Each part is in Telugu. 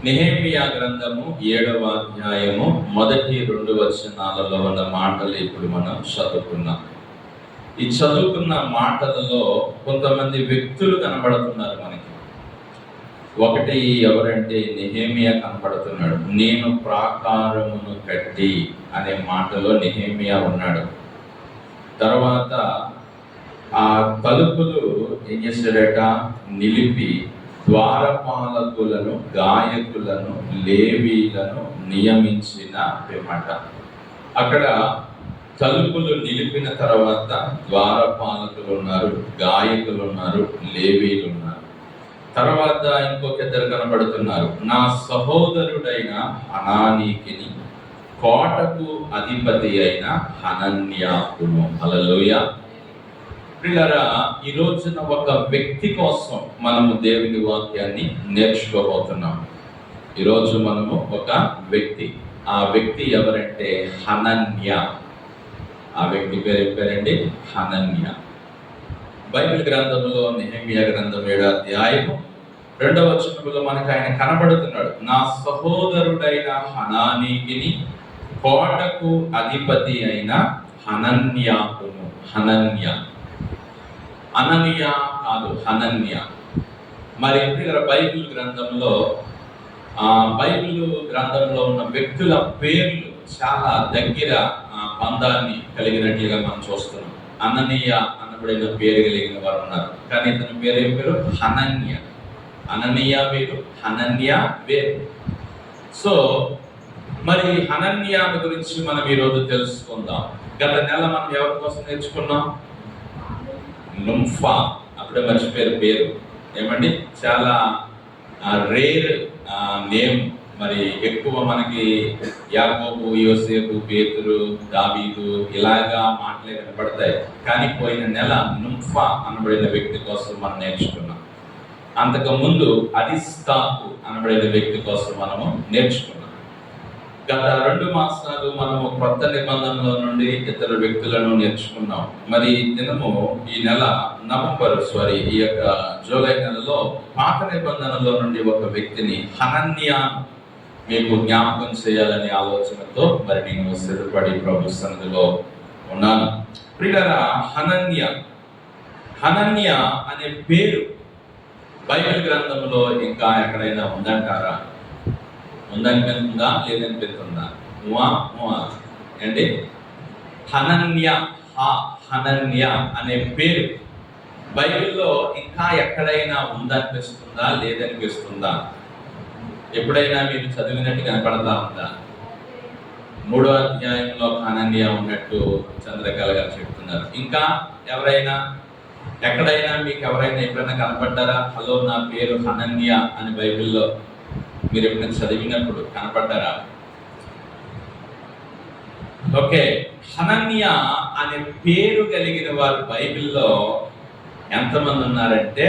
నెహెమీయా గ్రంథము 7వ అధ్యాయము మొదటి 2 వచనాలలో ఉన్న మాటలు ఇప్పుడు మనం చదువుకున్నాం. ఈ చదువుకున్న మాటలలో కొంతమంది వ్యక్తులు కనబడుతున్నారు మనకి. ఒకటి ఎవరంటే నెహెమీయా కనబడుతున్నాడు. నేను ప్రాకారమును కట్టి అనే మాటలో నెహెమీయా ఉన్నాడు. తర్వాత ఆ తలుపులు ఏం చేశాడట, నిలిపి ద్వారపాలకులను, గాయకులను, లేవీలను నియమించిన పిమ్మట. అక్కడ తలుపులు నిలిపిన తర్వాత ద్వారపాలకులు ఉన్నారు, గాయకులు ఉన్నారు, లేవీలు ఉన్నారు. తర్వాత ఇంకొక ఇద్దరు కనబడుతున్నారు. నా సహోదరుడైన హనానీకిని, కోటకు అధిపతి అయిన హనన్యాకును. హల్లెలూయా. ప్రియులారా, ఈ రోజున ఒక వ్యక్తి కోసం మనము దేవుని వాక్యాన్ని నేర్చుకోబోతున్నాం. ఈరోజు మనము ఒక వ్యక్తి, ఆ వ్యక్తి ఎవరంటే హనన్య. ఆ వ్యక్తి పేరేంటి? హనన్య. బైబిల్ గ్రంథంలో నెహెమీయా గ్రంథం 7వ అధ్యాయము 2వ వచనంలో మనకు ఆయన కనబడుతున్నాడు. నా సహోదరుడైన హనానీకిని, కోటకు అధిపతి అయిన హనన్యాకును. హనన్య, అననీయ కాదు, హనన్య. మరి బైబిల్ గ్రంథంలో ఉన్న వ్యక్తుల పేర్లు చాలా దగ్గర బంధాన్ని కలిగినట్లుగా మనం చూస్తున్నాం. అననీయ అనబడిన పేరు కలిగిన వారు ఉన్నారు, కానీ ఇతని పేరు ఏం పేరు? హనన్య. అననీయ వేరు, హనన్య వేరు. సో మరి హనన్యాను గురించి మనం ఈరోజు తెలుసుకుందాం. గత నెల మనం ఎవరి కోసం నేర్చుకున్నాం? నుంఫా. అప్పుడే మర్చిపోయారు పేరు. ఏమండి, చాలా రేర్ నేమ్. మరి ఎక్కువ మనకి యాకోబు, యోసేపు, పేతురు, దావీదు ఇలాగా మాటలే కనబడతాయి. కానీ పోయిన నెల నుంఫా అనబడిన వ్యక్తి కోసం మనం నేర్చుకున్నాం. అంతకు ముందు అరిస్తాకు అనబడిన వ్యక్తి కోసం మనము నేర్చుకున్నాం. గత 2 మాసాలు మనము కొత్త నిబంధనలో నుండి ఇతర వ్యక్తులను నేర్చుకున్నాం. మరి ఈ నెల ఈ యొక్క జూలై నెలలో పాత నిబంధనలో నుండి ఒక వ్యక్తిని హనన్య మీకు జ్ఞాపకం చేయాలనే ఆలోచనతో మరి నేను సిద్ధపడి ప్రభు సన్నిధిలో ఉన్నాను. ప్రియులారా, హనన్య అనే పేరు బైబిల్ గ్రంథంలో ఇంకా ఎక్కడైనా ఉందంటారా? ఉందనిపిస్తుందా? లేదనిపిస్తుందా? ఏంటి? హనన్య అనే పేరు బైబిల్లో ఇంకా ఎక్కడైనా ఉందనిపిస్తుందా? లేదనిపిస్తుందా? ఎప్పుడైనా మీరు చదివినట్టు కనపడతా ఉందా? 3వ అధ్యాయంలో హనన్య ఉన్నట్టు చంద్రకళ గారు చెప్తున్నారు. ఇంకా ఎవరైనా ఎక్కడైనా మీకు ఎప్పుడైనా కనపడ్డారా? హలో, నా పేరు హనన్య అని బైబిల్లో మీరు ఎప్పుడైనా చదివినప్పుడు కనపడ్డారా? ఓకే, హనన్య అనే పేరు కలిగిన వారు బైబిల్లో ఎంతమంది ఉన్నారంటే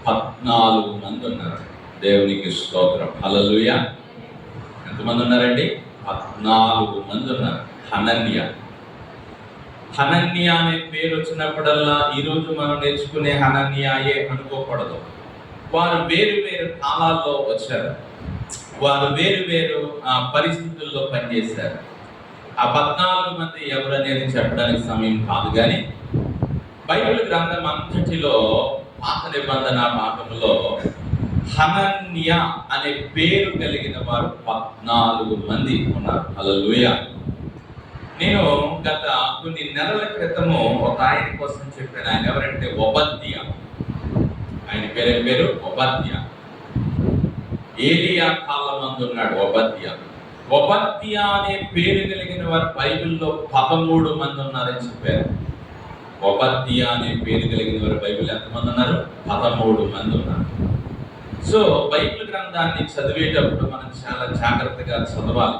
14 మంది ఉన్నారు. దేవునికి స్తోత్రం. హల్లెలూయా. ఎంతమంది ఉన్నారండి? 14 మంది ఉన్నారు. హనన్య అనే పేరు వచ్చినప్పుడల్లా ఈరోజు మనం నేర్చుకునే హనన్యాయే అనుకోకూడదు. వారు వేరు వేరు కాలాల్లో వచ్చారు. వారు వేరు వేరు పరిస్థితుల్లో పనిచేశారు. ఆ 14 మంది ఎవరు అనేది చెప్పడానికి సమయం కాదు. కానీ బైబిల్ గ్రంథం అంతటిలో పాత నిబంధన భాగంలో హనన్య అనే పేరు కలిగిన వారు 14 మంది ఉన్నారు. హల్లెలూయా. నేను గత కొన్ని నెలల క్రితము ఒక ఆయన కోసం చెప్పాను. ఆయన ఎవరంటే ఒబద్య. ఆయన పేరు ఒబద్య. ఏలియా కాలం మందు ఉన్నాడు ఒబద్య. ఒబద్య అనే పేరు కలిగిన వారు బైబిల్లో 13 మంది ఉన్నారని చెప్పారు. ఒబద్య అనే పేరు కలిగిన వారు బైబిల్ ఎంతమంది ఉన్నారు? 13 మంది ఉన్నారు. సో బైబిల్ గ్రంథాన్ని చదివేటప్పుడు మనం చాలా జాగ్రత్తగా చదవాలి.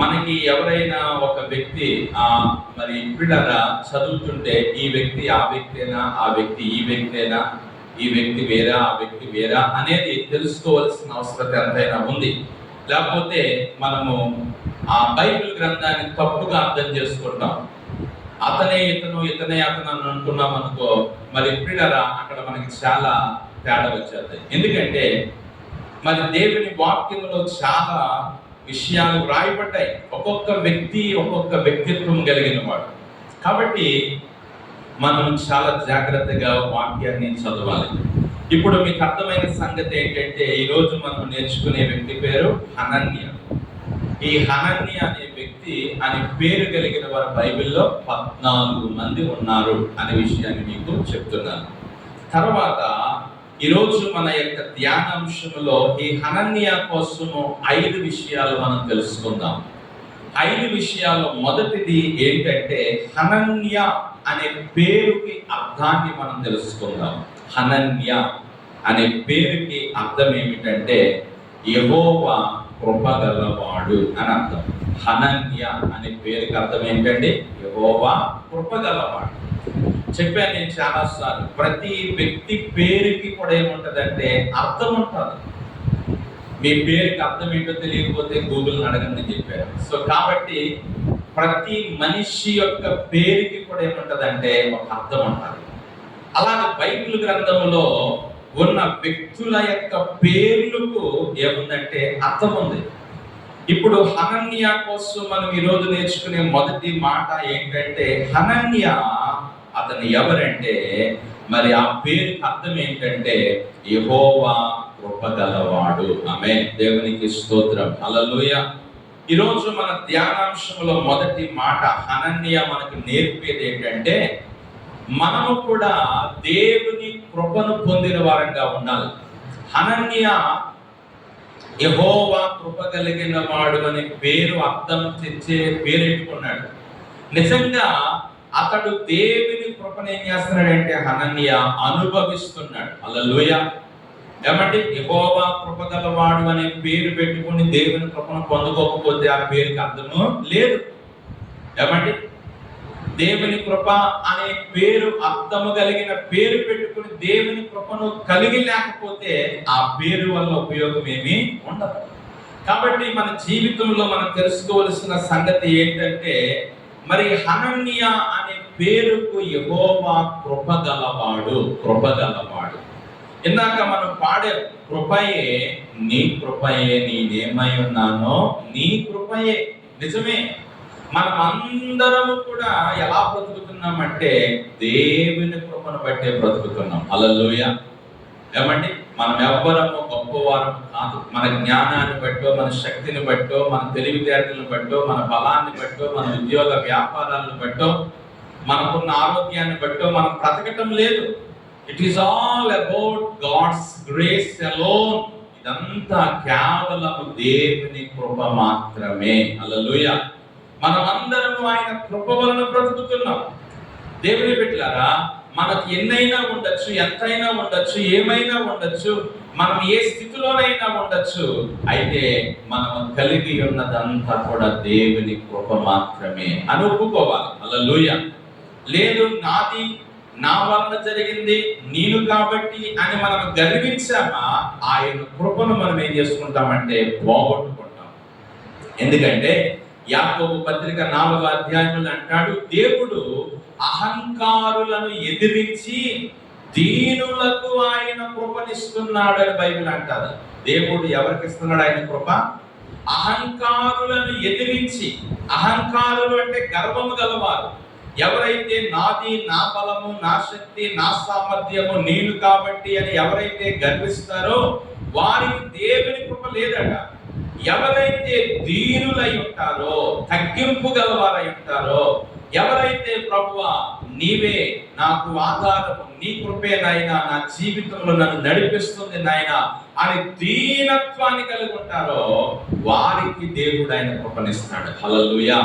మనకి ఎవరైనా ఒక వ్యక్తి మరి పిల్లల చదువుతుంటే ఈ వ్యక్తి ఆ వ్యక్తేనా, ఆ వ్యక్తి ఈ వ్యక్తేనా, ఈ వ్యక్తి వేరా, ఆ వ్యక్తి వేరా అనేది తెలుసుకోవాల్సిన అవసరం ఎంతైనా ఉంది. లేకపోతే మనము ఆ బైబిల్ గ్రంథాన్ని తప్పుగా అర్థం చేసుకుంటాం. అతనే ఇతను, ఇతనే అతను అని అనుకున్నాం అనుకో, మరి పిల్లల అక్కడ మనకి చాలా తేడా వచ్చేస్తాయి. ఎందుకంటే మరి దేవుని వాక్యంలో చాలా విషయాలు రాయబడ్డాయి. ఒక్కొక్క వ్యక్తి ఒక్కొక్క వ్యక్తిత్వం కలిగిన వాడు. కాబట్టి మనం చాలా జాగ్రత్తగా వాక్యాన్ని చదవాలి. ఇప్పుడు మీకు అర్థమైన సంగతి ఏంటంటే, ఈరోజు మనం నేర్చుకునే వ్యక్తి పేరు హనన్య. ఈ హనన్య అనే వ్యక్తి అనే పేరు కలిగిన వారు బైబిల్లో 14 మంది ఉన్నారు అనే విషయాన్ని మీకు చెప్తున్నాను. తర్వాత ఈరోజు మన యొక్క ధ్యానాంశంలో ఈ హనన్య కోసము 5 విషయాలు మనం తెలుసుకుందాం. 5 విషయాలు. మొదటిది ఏంటంటే, హనన్య అనే పేరుకి అర్థాన్ని మనం తెలుసుకుందాం. హనన్య అనే పేరుకి అర్థం ఏమిటంటే, యెహోవా కృపగలవాడు అని అర్థం. హనన్య అనే పేరుకి అర్థం ఏంటంటే, యెహోవా కృపగలవాడు. చెప్పాను నేను చాలాసార్లు, ప్రతి వ్యక్తి పేరుకి కూడా ఏముంటదంటే అర్థం ఉంటుంది. మీ పేరుకి అర్థం ఏంటో తెలియకపోతే గూగుల్ని అడగండి చెప్పారు. సో కాబట్టి ప్రతి మనిషి యొక్క పేరుకి కూడా ఏముంటదంటే ఒక అర్థం ఉంటుంది. అలాగే బైబిల్ గ్రంథంలో ఉన్న వ్యక్తుల యొక్క పేర్లకు ఏముందంటే అర్థం ఉంది. ఇప్పుడు హనన్య కోసం మనం ఈరోజు నేర్చుకునే మొదటి మాట ఏంటంటే, హనన్య అతను ఎవరంటే, మరి ఆ పేరుకి అర్థం ఏంటంటే యెహోవా కృపగలవాడు. ఆమేన్. దేవునికి స్తోత్రం. హల్లెలూయా. ఈరోజు మన ధ్యానాంశంలో మొదటి మాట హనన్య మనకు నేర్పేది ఏంటంటే, మనము కూడా దేవుని కృపను పొందిన వారంగా ఉండాలి. హనన్య యెహోవా కృప కలిగిన వాడు అనే పేరు అర్థం తెచ్చే పేరెట్టుకున్నాడు. నిజంగా అతడు దేవుని కృపను ఏం చేస్తున్నాడంటే హనన్య అనుభవిస్తున్నాడు. హల్లెలూయా. ఏమంటే యెహోవా కృప గలవాడు అనే పేరు పెట్టుకుని దేవుని కృపను పొందుకోకపోతే ఆ పేరుకి అర్థము లేదు. ఏమంటే దేవుని కృప అనే పేరు అర్థము కలిగిన పేరు పెట్టుకుని దేవుని కృపను కలిగి లేకపోతే ఆ పేరు వల్ల ఉపయోగం ఏమీ ఉండదు. కాబట్టి మన జీవితంలో మనం తెలుసుకోవలసిన సంగతి ఏంటంటే, మరి హనన్య అనే పేరుకు యెహోవా కృపగలవాడు. కృపగలవాడు. ఇందాక మనం పాడే కృపయే, నీ కృపయే, నేనేమై ఉన్నానో నీ కృపయే. నిజమే. మనం అందరము కూడా ఎలా బ్రతుకుతున్నామంటే దేవుని కృపను బట్టే బ్రతుకుతున్నాం. హల్లెలూయా. ఏమండి, మనం ఎవ్వరము గొప్పవారము కాదు. మన జ్ఞానాన్ని బట్టో, మన శక్తిని బట్టో, మన తెలివితేటలను బట్టో, మన బలాన్ని బట్టో, మన ఉద్యోగ వ్యాపారాలను బట్టో, మనకున్న ఆరోగ్యాన్ని బట్టో మనం బ్రతకటం లేదు. It is all about God's grace alone. ఇదంతా కేవలము దేవుని కృప మాత్రమే. హల్లెలూయా. మనమందరము ఆయన కృప వలన బ్రతుకుతున్నాం. దేవుని బిడ్డలారా, మనకు ఎన్నైనా ఉండొచ్చు, ఎంతైనా ఉండొచ్చు, ఏమైనా ఉండొచ్చు, మనం ఏ స్థితిలోనైనా ఉండొచ్చు. అయితే మనం కలిగి ఉన్నదంతా కూడా దేవుని కృప మాత్రమే అని ఒప్పుకోవాలి. హల్లెలూయా. లేదు నాది, నా వలన జరిగింది, నేను కాబట్టి అని మనం గర్వించామా, ఆయన కృపను మనం ఏం చేసుకుంటామంటే పోగొట్టుకుంటాం. ఎందుకంటే యాకోబు పత్రిక 4వ అధ్యాయంలో అంటాడు, దేవుడు అహంకారులను ఎదిరించి దీనులకు ఆయన కృపనిస్తున్నాడు అని బైబిల్ అంటారు. దేవుడు ఎవరికి ఇస్తున్నాడు ఆయన కృప? అహంకారులను ఎదిరించి. అహంకారులు అంటే గర్వము గలవారు. ఎవరైతే నాది, నా బలము, నా శక్తి, నా సామర్థ్యము, నేను కాబట్టి అని ఎవరైతే గర్విస్తారో వారికి దేవుని కృప లేదట. ఎవరైతే దీనులై ఉంటారో, తగ్గింపు గలవారై ఉంటారో, ఎవరైతే ప్రభువా నీవే నాకు ఆధారము, నీ కృపే నాయనా నా జీవితంలో నన్ను నడిపిస్తుంది నాయనా అని దీనత్వాన్ని కలిగి ఉంటారో వారికి దేవుడు ఆయన కృపనిస్తాడు. హల్లెలూయా.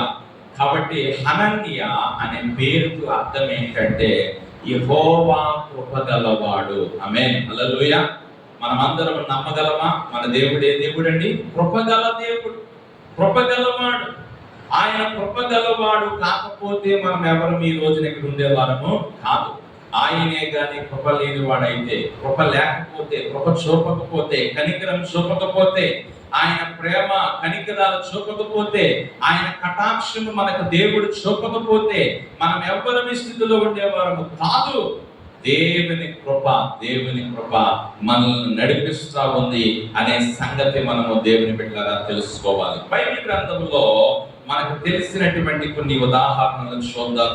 కాబట్టి హనన్య అనే పేరుకు అర్థం ఏంటంటే యెహోవా కృపగలవాడు. ఆమేన్. హల్లెలూయా. మనమందరం నమ్మగలమా? మన దేవుడు ఏ దేవుడు అండి? కృపగల దేవుడు, కృపగలవాడు. ఆయన కృపగలవాడు కాకపోతే మనం ఎవరు ఈ రోజున ఇక్కడ ఉండేవారము కాదు. ఆయనే గాని కృప లేనివాడైతే, కృప లేకపోతే, కృప చూపకపోతే, కనికరం చూపకపోతే, ఆయన ప్రేమ కనికరాలు చూపకపోతే, ఆయన కటాక్షము మనకు దేవుడు చూపకపోతే మనం ఎవ్వరి స్థితిలో ఉండేవారము కాదు. దేవుని కృప మనల్ని నడిపిస్తా ఉంది అనే సంగతి మనము దేవుని బిడ్డలారా తెలుసుకోవాలి. బైబిల్ గ్రంథంలో మనకు తెలిసినటువంటి కొన్ని ఉదాహరణలను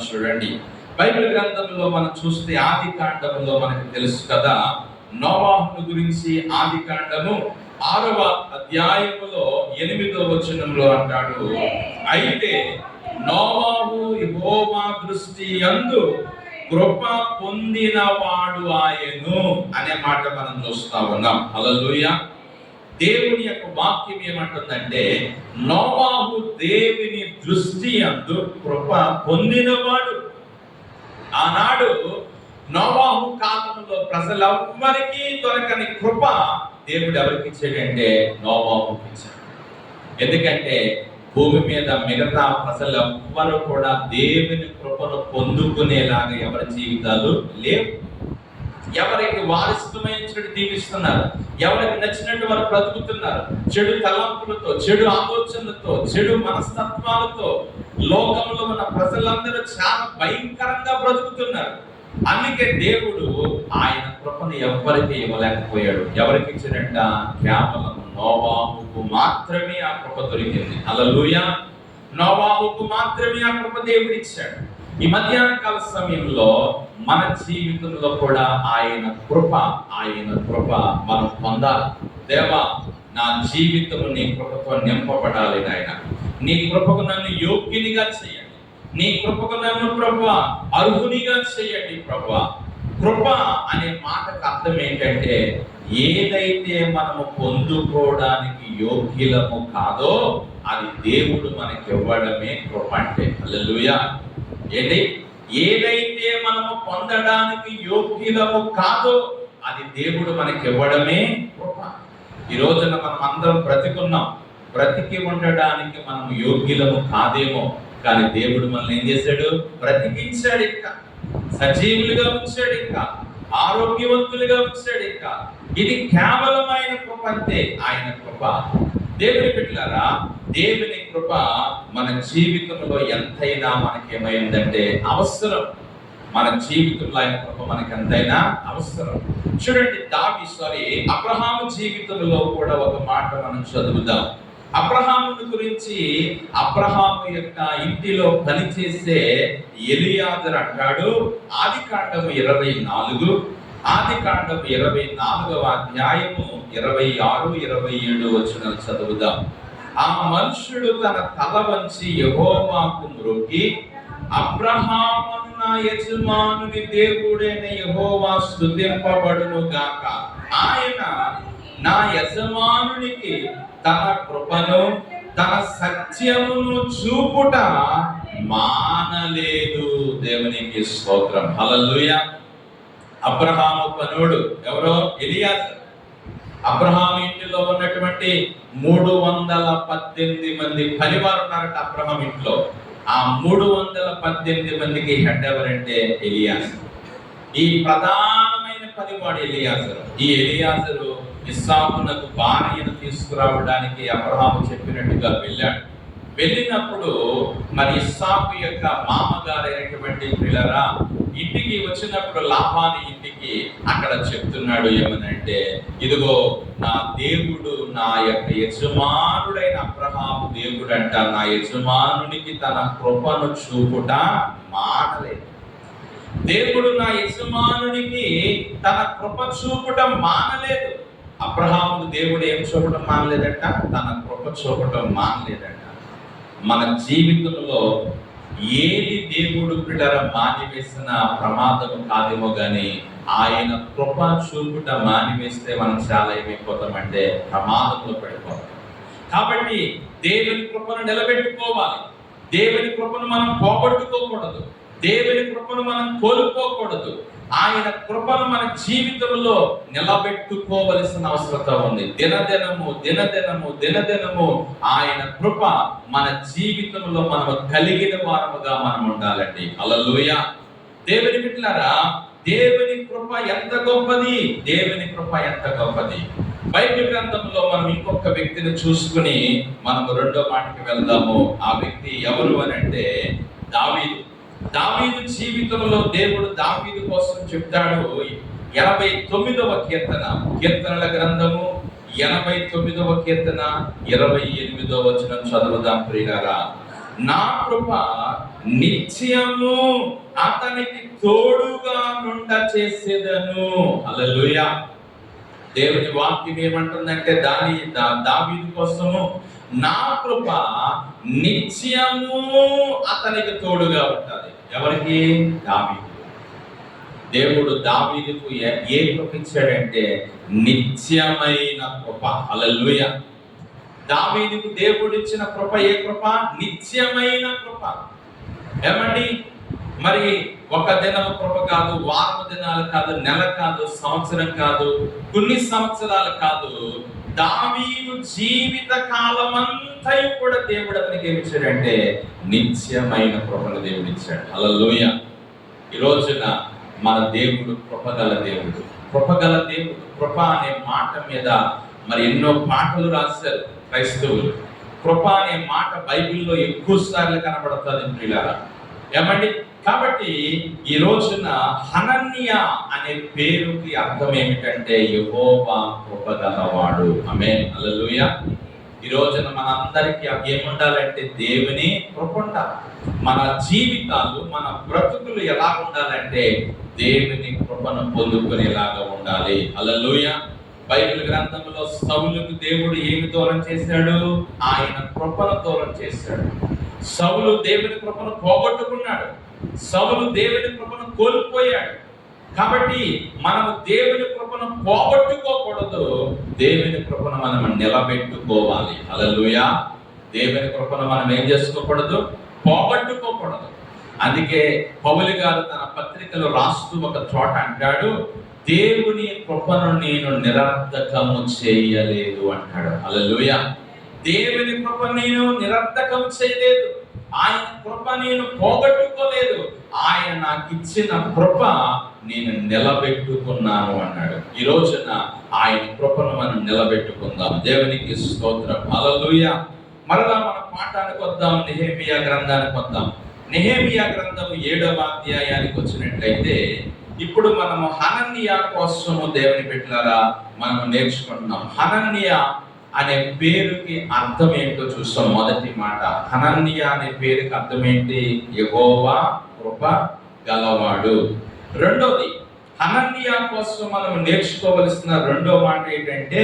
చూడండి. బైబిల్ గ్రంథంలో మనం చూస్తే ఆది కాండంలో మనకు తెలుసు కదా, నోవాహును గురించి ఆది కాండము 6వ అధ్యాయములో 8వ వచనంలో అంటాడు, అయితే నోవాహు యెహోవా దృష్టి యందు కృప పొందినవాడు ఆయను అనే మాట మనం చూస్తా ఉన్నాం. హల్లెలూయా. దేవుని యొక్క వాక్యం ఏమంటుందంటే, నోవాహు దేవుని దృష్టి యందు కృప పొందినవాడు. ఆనాడు నోవాహు కాలంలో ప్రజలెవ్వరికీ దొరకని కృప దేవుడు ఎవరికి ఇచ్చాడంటే నోవాహుకి ఇచ్చాడు. ఎందుకంటే భూమి మీద మిగతా ప్రజలెవ్వరూ కూడా దేవుని కృపను పొందుకునేలాగా ఎవరి జీవితాలు లేవు. ఎవరికి వారి ఇష్టమైనట్టు జీవిస్తున్నారు, ఎవరికి నచ్చినట్టు వారు బ్రతుకుతున్నారు. చెడు తలంపులతో, చెడు ఆలోచనలతో, చెడు మనస్తత్వాలతో లోకంలో ఉన్న ప్రజలందరూ చాలా భయంకరంగా బ్రతుకుతున్నారు. అందుకే దేవుడు ఆయన కృపను ఎవరికి ఇవ్వలేకపోయాడు. ఎవరికి ఇచ్చినట్ట? కేవలం నోవాహుకు మాత్రమే ఆ కృప దొరికింది. హల్లెలూయా. నోవాహుకు మాత్రమే ఆ కృప దేవుడు ఇచ్చాడు. ఈ మధ్యాహ్న కాల సమయంలో మన జీవితంలో కూడా ఆయన కృప మనం పొందాలి. దేవా, నా జీవితం నీ కృపతో నింపబడాలి నాయన. నీ కృపకు నన్ను యోగ్యునిగా చేయండి. నీ కృపకు నన్ను ప్రభువా అర్హునిగా చేయండి ప్రభువా. కృప అనే మాటకు అర్థం ఏంటంటే, ఏదైతే మనము పొందుకోవడానికి యోగ్యులము కాదో అది దేవుడు మనకి ఇవ్వడమే కృప అంటే. హల్లెలూయా. ఏంటి? ఏదైతే మనము పొందడానికి యోగ్యులము కాదో అది దేవుడు మనకి ఇవ్వడమే కృప. ఈ రోజున మనం అందరం బ్రతికి ఉండడానికి మనం యోగ్యులము కాదేమో, కానీ దేవుడు మనల్ని ఏం చేశాడు? బ్రతికించాడు, ఇంకా సజీవులుగా ఉంచాడు, ఇంకా ఆరోగ్యవంతులుగా ఉంచాడు. ఇంకా ఇది కేవలం ఆయన కృప అంతే. ఆయన కృప. దేవుని బిడ్డలారా, దేవుని కృప మన జీవితంలో ఎంతైనా మనకేమైందంటే అవసరం. మన జీవితంలో ఆయన కృప మనకి ఎంతైనా అవసరం. చూడండి, అబ్రహాము జీవితంలో కూడా ఒక మాట మనం చదువుదాం. అబ్రహాముని గురించి అబ్రహాము యొక్క ఇంటిలో పనిచేసే ఎలియాజరు అంటాడు, ఆది కాండము 24 24వ అధ్యాయము 26, 27 వచనాలు చదువుదాం. ఆ మనుషుడు తన తల వంచి యెహోవాకు మ్రొక్కి, అబ్రహామును నా యజమానుని దేవుడైన యెహోవా స్తుతింపబడును గాక. ఆయన నా యజమానునికి తన కృపను తన సత్యమును చూపుట మానలేదు. దేవునికి స్తోత్రం. హల్లెలూయా. అబ్రహాము పనుడు ఎవరో? ఎలియాజరు. అబ్రహాము ఇంటిలో ఉన్నటువంటి 318 మంది పనివారు ఉన్నారట అబ్రహాం ఇంట్లో. ఆ 318 మందికి హెడ్ ఎవరంటే ఎలియాజరు. ఈ ప్రధానమైన పనివాడు ఎలియాజరు. ఈ ఎలియాజరు ఇస్సాకునకు భార్యను తీసుకురావడానికి అబ్రహాము చెప్పినట్టుగా వెళ్ళినప్పుడు మరి ఇస్సాకు యొక్క మామగారైనటువంటి పిల్లరా ఇంటికి వచ్చినప్పుడు లాబాను ఇంటికి అక్కడ చెప్తున్నాడు ఏమనంటే, ఇదిగో నా దేవుడు, నా యొక్క యజమానుడైన అబ్రహాము దేవుడు అంట, నా యజమానునికి తన కృపను చూపుట మానలేదు. దేవుడు నా యజమానునికి తన కృప చూపటం మానలేదు. అబ్రహాముకు దేవుడు ఏం చూపటం మానలేదంట? తన కృప చూపటం మానలేదంట. మన జీవితంలో ఏది దేవుడు బిడ్డల మానివేసిన ప్రమాదం కాదేమో కానీ ఆయన కృప చూపుట మానివేస్తే మనం చాలా ఏమైపోతామంటే ప్రమాదంలో పడిపోతాం. కాబట్టి దేవుని కృపను నిలబెట్టుకోవాలి. దేవుని కృపను మనం పోగొట్టుకోకూడదు. దేవుని కృపను మనం కోల్పోకూడదు. ఆయన కృపను మన జీవితంలో నిలబెట్టుకోవలసిన అవసరం ఉంది. దినదినము ఆయన కృప మన జీవితంలో మనము కలిగిన వారముగా మనం ఉండాలండి. హల్లెలూయా. దేవుని బిడ్డలారా, దేవుని కృప ఎంత గొప్పది! దేవుని కృప ఎంత గొప్పది! బైబిల్ గ్రంథంలో మనం ఇంకొక వ్యక్తిని చూసుకుని మనము రెండో మాటకి వెళ్దాము. ఆ వ్యక్తి ఎవరు అని అంటే దావీదు. దావీదు జీవితంలో దేవుడు దావీదు కోసం చెప్తాడు. 89వ కీర్తన, కీర్తనల గ్రంథము 89వ కీర్తన 28వ వచనం చదువుదాం ప్రియులారా. నా కృప నిత్యము అతనికి తోడుగా నుండ చేసేదను. హల్లెలూయా. దేవుని వాక్యం ఏమంటుందంటే దావీదు కోసము నా కృప నిత్యము అతనికి తోడుగా ఉంటది. ఎవరికి? దావీదు. దేవుడు దావీదుకు ఏ కృప ఇచ్చాడంటే నిత్యమైన కృప. హల్లెలూయా. దావీదుకు దేవుడు ఇచ్చిన కృప ఏ కృప? నిత్యమైన కృప. ఏమండి, మరి ఒక దినం కృప కాదు, వారం దినాలు కాదు, నెల కాదు, సంవత్సరం కాదు, కొన్ని సంవత్సరాలు కాదు, దావీదు జీవిత కాలమంతా కూడా దేవుడు అతనికి ఏమి ఇచ్చాడంటే నిత్యమైన కృపను దేవుడు ఇచ్చాడు. హల్లెలూయా. ఈ రోజున మన దేవుడు కృపగల దేవుడు, కృపగల దేవుడు. కృప అనే మాట మీద మరి ఎన్నో పాటలు రాశారు క్రైస్తవులు. కృప అనే మాట బైబిల్లో ఎక్కువ సార్లు కనబడుతుంది ప్రియులారా. ఏమండి, కాబట్టి ఈ రోజున హనన్యా అనే పేరుకి అర్థం ఏమిటంటే యెహోవా కృపగలవాడు. ఆమేన్, హల్లెలూయా. ఈ రోజున మనందరికీ ఏముండాలంటే దేవుని కృప ఉండాలి. మన జీవితాలు, మన బ్రతుకులు ఎలా ఉండాలంటే దేవుని కృపను పొందుకునేలాగా ఉండాలి. హల్లెలూయా. బైబిల్ గ్రంథంలో సౌలుకు దేవుడు ఏమి దూరం చేశాడు? ఆయన కృపను దూరం చేశాడు. సౌలు దేవుని కృపను పోగొట్టుకున్నాడు. సౌలు దేవుని కృపను కోల్పోయాడు. కాబట్టి మనము దేవుని కృపను పోగొట్టుకోకూడదు, దేవుని కృపను మనం నిలబెట్టుకోవాలి. హల్లెలూయా. దేవుని కృపను మనం ఏం చేసుకోకూడదు? పోగొట్టుకోకూడదు. అందుకే పౌలు గారు తన పత్రికలో రాస్తూ ఒక చోట అంటాడు, దేవుని కృపను నేను నిరర్ధకము చేయలేదు అంటాడు. హల్లెలూయా. దేవుని కృప నేను నిరర్ధకం చేయలేదు, ఆయన కృప నేను పోగొట్టుకోలేదు, ఆయన నాకు ఇచ్చిన కృప నేను నిలబెట్టుకున్నాను అన్నాడు. ఈ రోజున ఆయన కృపను మనం నిలబెట్టుకుందాం. దేవునికి స్తోత్రం. హల్లెలూయా. మరలా మన పాఠానికి వద్దాం, నెహెమీయా గ్రంథానికి వద్దాం. నెహెమీయా గ్రంథము 7వ అధ్యాయానికి వచ్చినట్లయితే ఇప్పుడు మనము హనన్యా కోసము దేవుని బిడ్డలారా మనం నేర్చుకుంటున్నాం. హనన్యా అనే పేరుకి అర్థం ఏంటో చూస్తాం. మొదటి మాట, హనన్యా అనే పేరుకి అర్థం ఏంటి? యెహోవా కృప గలవాడు. రెండోది, హనన్యా కోసం మనం నేర్చుకోవలసిన రెండో మాట ఏంటంటే,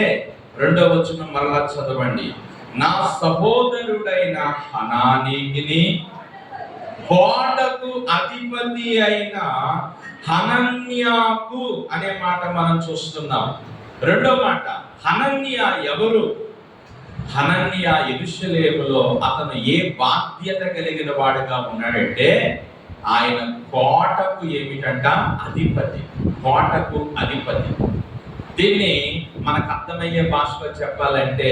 రెండో వచనం మరలా చదవండి. నా సహోదరుడైన హనానీకిని కోటకు అధిపతి అయిన హనన్యాకు అనే మాట మనం చూస్తున్నాం. రెండో మాట, హనన్యా ఎవరు? హనన్యా యెరూషలేములో అతను ఏ బాధ్యత కలిగిన వాడుగా ఉన్నాడంటే ఆయన కోటకు ఏమిటంట? అధిపతి. కోటకు అధిపతి. దీన్ని మనకు అర్థమయ్యే భాషలో చెప్పాలంటే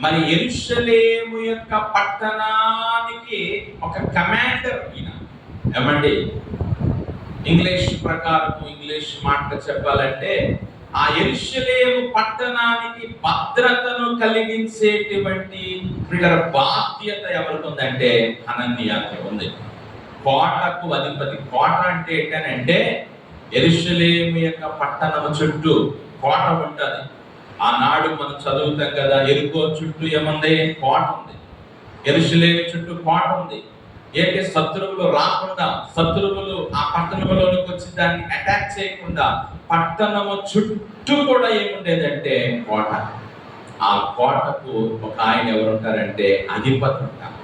మరి యెరూషలేము యొక్క పట్టణానికి ఒక కమాండర్ ఈయన. ఏమండి, ఇంగ్లీష్ ప్రకారం, ఇంగ్లీష్ మాట చెప్పాలంటే ఆ యెరూషలేము పట్టణానికి భద్రతను కలిగించేటువంటి బాధ్యత ఎవరికి ఉందంటే హనన్యాకి ఉంది. కోటకు అధిపతి. కోట అంటే ఏంటంటే యెరూషలేము యొక్క పట్టణము చుట్టూ కోట ఉంటుంది. ఆనాడు మనం చదువుతాం కదా, యెరికో చుట్టూ ఏముంది? కోట ఉంది. యెరూషలేము చుట్టూ కోట ఉంది. ఏంటి? శత్రువులు రాకుండా, శత్రువులు ఆ పట్టణంలోనికి వచ్చి దాన్ని అటాక్ చేయకుండా పట్టణము చుట్టూ కూడా ఏముండేదంటే కోట. ఆ కోటకు ఒక ఆయన ఎవరు ఉంటారంటే అధిపతి ఉంటారు.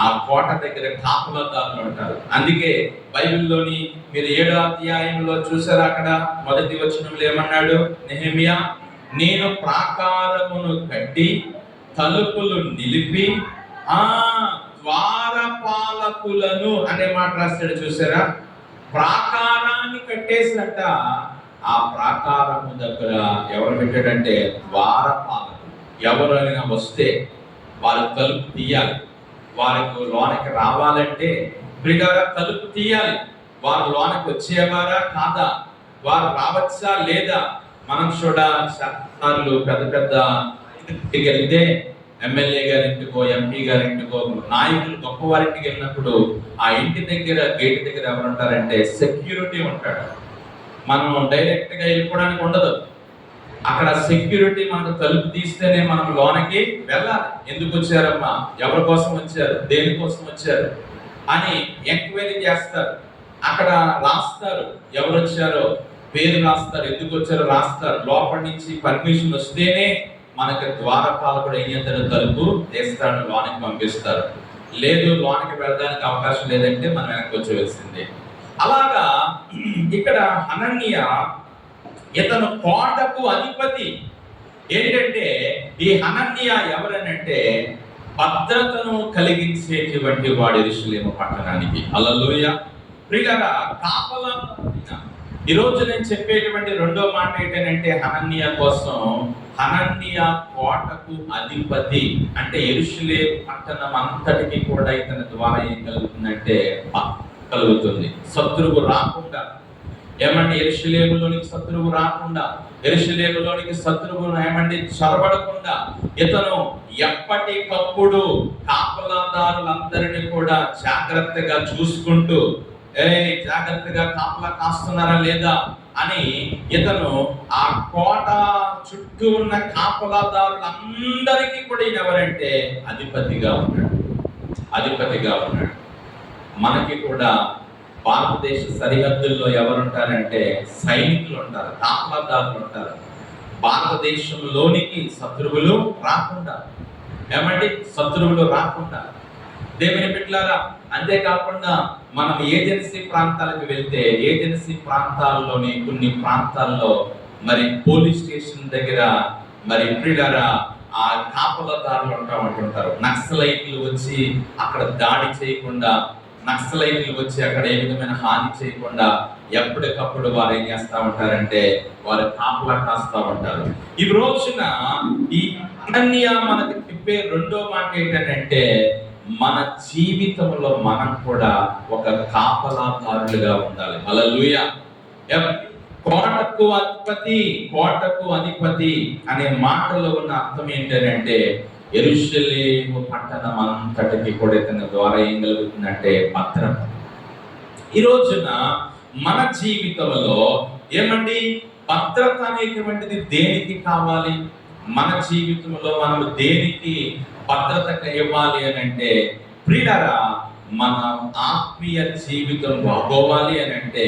ఆ కోట దగ్గర కాపులదారులు ఉంటారు. అందుకే బైబిల్లోని మీరు 7వ అధ్యాయంలో చూసారు, అక్కడ మొదటి వచనంలో ఏమన్నాడు నెహెమీయా? నేను ప్రాకారమును కట్టి తలుపులు నిలిపి ద్వారపాలకులను అనే మాట రాస్తాడు. చూసారా? ప్రాకారాన్ని కట్టేసినట్ట ఆ ప్రాకారము దగ్గర ఎవరు పెట్టాడంటే ద్వారపాలకులు. ఎవరైనా వస్తే వారు తలుపు తీయాలి. వారికి లోనికి రావాలంటే ప్రియులారా తలుపు తీయాలి. వారు లోనికి వచ్చేవారా కాదా, వారు రావచ్చా లేదా, మనం చూడాలి. పెద్ద పెద్ద వెళ్తే ఎమ్మెల్యే గారింటికో, ఎంపీ గారింటికో, నాయకులు గొప్పవారింటికి వెళ్ళినప్పుడు ఆ ఇంటి దగ్గర గేట్ దగ్గర ఎవరు ఉంటారంటే సెక్యూరిటీ ఉంటాడు. మనం డైరెక్ట్ గా వెళ్ళిపోవడానికి ఉండదు. అక్కడ సెక్యూరిటీ మనకు తలుపు తీస్తేనే మనం లోనకి వెళ్ళాలి. ఎందుకు వచ్చారమ్మా, ఎవరి కోసం వచ్చారు, దేనికోసం వచ్చారు అని ఎంక్వైరీ చేస్తారు. అక్కడ రాస్తారు, ఎవరు వచ్చారో పేరు రాస్తారు, ఎందుకు వచ్చారో రాస్తారు. లోపల నుంచి పర్మిషన్ వస్తేనే మనకి ద్వారపాలకుడు అయ్యేందుకు తలుపు తీస్తాడు, లోనికి పంపిస్తారు. లేదు, లోనికి వెళ్ళడానికి అవకాశం లేదంటే మనం వెనక్కి వచ్చేసిందే. అలాగా ఇక్కడ హనన్య ఇతను కోటకు అధిపతి. ఏంటంటే ఈ హనన్య ఎవరనంటే భద్రతను కలిగించేటువంటి వాడు యెరూషలేము పట్టణానికి. హల్లెలూయా. ప్రియులారా, కాపలా. ఈరోజు నేను చెప్పేటువంటి రెండో మాట ఏంటంటే హనన్య కోసం. హనన్య కోటకు అధిపతి అంటే యెరూషలేము పట్టణం అంతటికి కూడా ఇతని ద్వారా ఏం కలుగుతుందంటే కలుగుతుంది. శత్రువు రాకుండా, ఏమండి, యెరూషలేములోనికి శత్రువు రాకుండా, యెరూషలేములోనికి శత్రువు ఏమండి చొరబడకుండా ఇతను ఎప్పటికప్పుడు కాపలాదారులందరినీ కూడా జాగ్రత్తగా చూసుకుంటూ, జాగ్రత్తగా కాపలా కాస్తున్నారా లేదా అని ఇతను ఆ కోట చుట్టూ ఉన్న కాపలాదారులందరికీ కూడా ఈయన ఎవరంటే అధిపతిగా ఉన్నాడు. అధిపతిగా ఉన్నాడు. మనకి కూడా భారతదేశ సరిహద్దుల్లో ఎవరుంటారంటే సైనికులు ఉంటారు, కాపలాదారులు ఉంటారు. భారతదేశంలోనికి శత్రువులు రాకుండా, ఏమండి, శత్రువులు రాకుండా దేవుని బిడ్డలారా. అంతేకాకుండా మనం ఏజెన్సీ ప్రాంతాలకు వెళ్తే ఏజెన్సీ ప్రాంతాల్లోని కొన్ని ప్రాంతాల్లో మరి పోలీస్ స్టేషన్ దగ్గర మరి ప్రియులారా ఆ కాపలాదారులు ఉంటుంటారు. నక్సలైట్లు వచ్చి అక్కడ దాడి చేయకుండా, నక్సలైట్లు వచ్చి అక్కడ ఏ విధమైన హాని చేయకుండా ఎప్పటికప్పుడు వారు ఏం చేస్తా ఉంటారంటే వారు కాపలా కాస్తా ఉంటారు. ఈ రోజున ఈ హనన్య మనకు చెప్పే రెండో మాట ఏంటంటే మన జీవితంలో మనం కూడా ఒక కాపలాదారులుగా ఉండాలి. హల్లెలూయా. కోటకు అధిపతి, కోటకు అధిపతి అనే మాటలో ఉన్న అర్థం ఏంటంటే యెరూషలేము పట్టణం అంతటికి కూడా ఇతని ద్వారా ఏం కలుగుతుందంటే భద్రత. ఈ రోజున మన జీవితంలో ఏమండి భద్రత అనేటువంటిది దేనికి కావాలి? మన జీవితంలో మనం దేనికి భద్రత ఇవ్వాలి అని అంటే ప్రియులారా, మన ఆత్మీయ జీవితం బాగోవాలి అని అంటే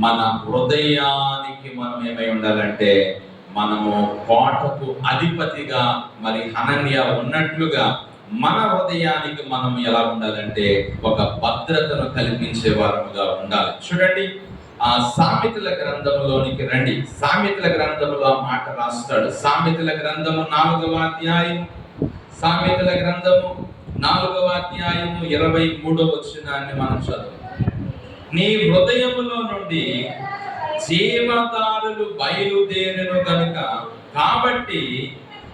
మన హృదయానికి మనం ఏమై ఉండాలంటే మనము కోటకు అధిపతిగా మరి హనన్య ఉన్నట్లుగా మన హృదయానికి మనం ఎలా ఉండాలంటే ఒక భద్రతను కల్పించే వారముగా ఉండాలి. చూడండి, ఆ సామెతల గ్రంథములోనికి రండి. సామెతల గ్రంథములో ఆ మాట రాస్తాడు. సామెతల గ్రంథము 4వ అధ్యాయం, సామెతల గ్రంథము 4వ అధ్యాయము 23వ వచనాన్ని మనం చదువు. నీ హృదయములో నుండి జీవదారులు బయలుదేరును గనుక, కాబట్టి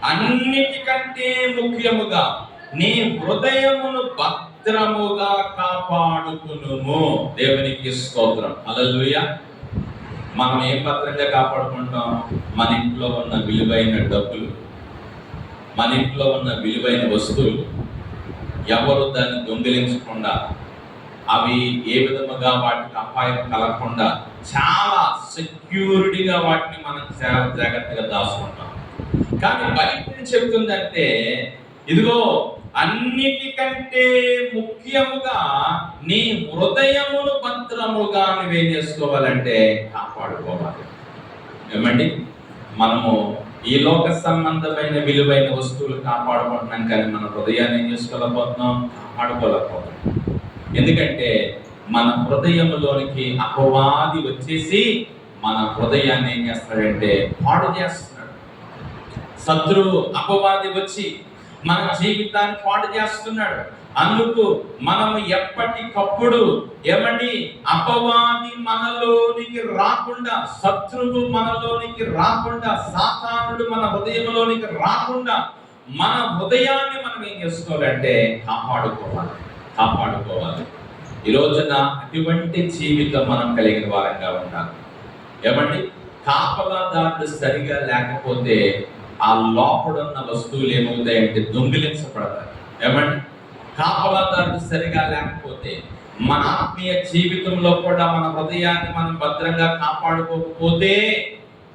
అన్నిటికంటే ముఖ్యముగా నీ హృదయమును భద్రముగా కాపాడుకునుము. దేవునికి స్తోత్రం. హల్లెలూయా. మనం ఏం భద్రంగా కాపాడుకుంటాం? మన ఇంట్లో ఉన్న విలువైన డబ్బులు, మన ఇంట్లో ఉన్న విలువైన వస్తువులు, ఎవరు దాన్ని దొంగిలించకుండా, అవి ఏ విధముగా వాటికి అపాయం కలగకుండా చాలా సెక్యూరిటీగా వాటిని మనం చాలా జాగ్రత్తగా దాచుకుంటాం. కానీ బైబిల్ ఏం చెబుతుందంటే ఇదిగో అన్నిటికంటే ముఖ్యముగా నీ హృదయమును భద్రముగా నువ్వేం చేసుకోవాలంటే కాపాడుకోవాలి. ఏమండి, మనము ఈ లోక సంబంధమైన విలువైన వస్తువులు కాపాడుకుంటున్నాం, కానీ మన హృదయాన్ని ఏం చేసుకోలేకపోతున్నాం? కాపాడుకోలేకపోతున్నాం. ఎందుకంటే మన హృదయంలోనికి అపవాది వచ్చేసి మన హృదయాన్ని ఏం చేస్తాడంటే పాడు చేస్తున్నాడు. శత్రువు అపవాది వచ్చి మన జీవితాన్ని పాడు చేస్తున్నాడు. అందుకు మనము ఎప్పటికప్పుడు ఏమండి అపవాది మనలోనికి రాకుండా, శత్రువు మనలోనికి రాకుండా, సాతానుడు మన హృదయంలోనికి రాకుండా మన హృదయాన్ని మనం ఏం చేసుకోవాలంటే కాపాడుకోవాలి. ఈ రోజున అటువంటి జీవితం మనం కలిగిన వారంగా ఉండాలి. ఏమండి, కాపలాదారులు సరిగా లేకపోతే ఆ లోపడున్న వస్తువులు ఏమవుతాయంటే దొంగిలించబడతాయి. ఏమండి, కాపలాదారుడు సరిగా లేకపోతే మన ఆత్మీయ జీవితంలో కూడా మన హృదయాన్ని మనం భద్రంగా కాపాడుకోకపోతే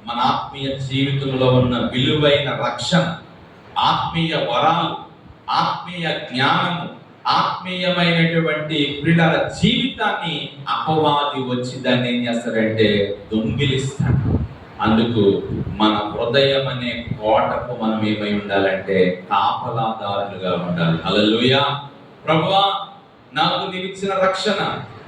మన ఆత్మీయ జీవితంలో ఉన్న విలువైన రక్షణ, ఆత్మీయ వరాలు, ఆత్మీయ జ్ఞానము, ఆత్మీయమైనటువంటి పిల్లల జీవితాన్ని అపవాది వచ్చి దాన్ని ఏం చేస్తాడంటే దొంగిలిస్తాడు. అందుకు మన హృదయం అనే కోటకు మనం ఏమై ఉండాలంటే కాపలాదారులుగా ఉండాలి. హల్లెలూయా. ప్రభువా, నాకు నీవిచ్చిన రక్షణ,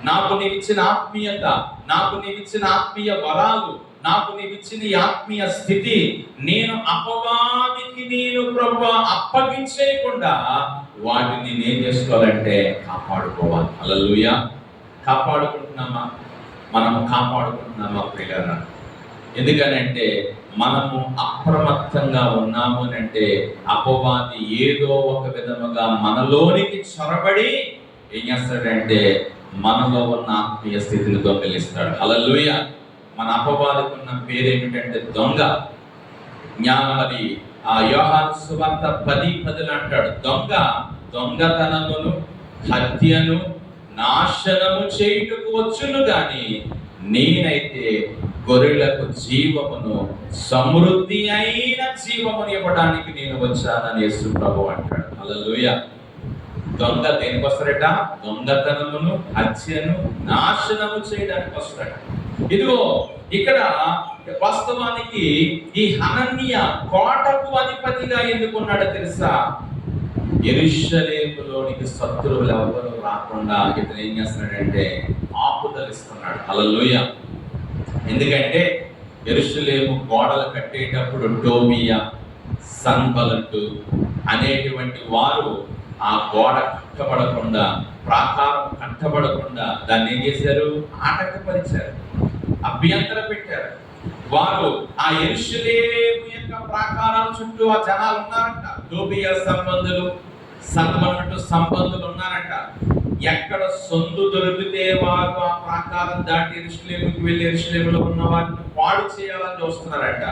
నాకు నీవిచ్చిన ఆత్మీయత, నాకు నీవిచ్చిన ఆత్మీయ వరాలు, నాకు నీవిచ్చిన ఈ ఆత్మీయ స్థితి నేను అపవాదికి ప్రభువా అప్పగించేయకుండా వాటిని నేనేం చేసుకోవాలంటే కాపాడుకోవాలి. హల్లెలూయా. కాపాడుకుంటున్నామా? మనము కాపాడుకుంటున్నామా ప్రియులారా? ఎందుకనంటే మనము అప్రమత్తంగా ఉన్నాము అని అంటే అపవాది ఏదో ఒక విధముగా మనలోనికి చొరబడి ఏం చేస్తాడంటే మనలో ఉన్న ఆత్మీయ స్థితిని దొంగిలిస్తాడు. హల్లెలూయా. మన అపవాదికి ఉన్న పేరు ఏమిటంటే దొంగ. మరి ఆ యోహాను సువార్త 10:10 అంటాడు, దొంగతనమును హత్యను నాశనము చేయుటకు వచ్చును గాని నేనైతే గొర్రెలకు జీవమును సమృద్ధి అయిన జీవమును ఇవ్వడానికి నేను వచ్చానని యేసు ప్రభు అంటాడు. హల్లెలూయా. దొంగ దేనికి వస్తాడట? దొంగతనమును హత్యను నాశనము చేయడానికి వస్తాడు. ఇదిగో ఇక్కడ వాస్తవానికి ఈ హనన్య కోటకు అధిపతిగా ఎందుకున్నాడో తెలుసా? యెరూషలేములోనికి శత్రువులు ఎవరు రాకుండా ఇతను ఏం చేస్తున్నాడంటే ఆపుదలిస్తున్నాడు. హల్లెలూయా. ఎందుకంటే యెరూషలేము గోడలు కట్టేటప్పుడు టోబియా, సన్బల్లతు అనేటువంటి వారు ఆ గోడ కట్టబడకుండా, ప్రాకారం కట్టబడకుండా దాన్ని ఏం చేశారు? ఆటంకపరిచారు, అభ్యంతరం పెట్టారు. వారు ఆ యెరూషలేము యొక్క ప్రాకారాల చుట్టూ ఆ జనాలు ఉన్నారంట. టోబియా సంబంధులు, సన్బల్లతు సంబంధులు ఉన్నారంట. ఎక్కడ సొందు దొరికితే వారు ఆ ప్రాకారం దాటి యెరూషలేముకి వెళ్ళి యెరూషలేములో ఉన్న వారిని పాడు చేయాలని చూస్తున్నారంట.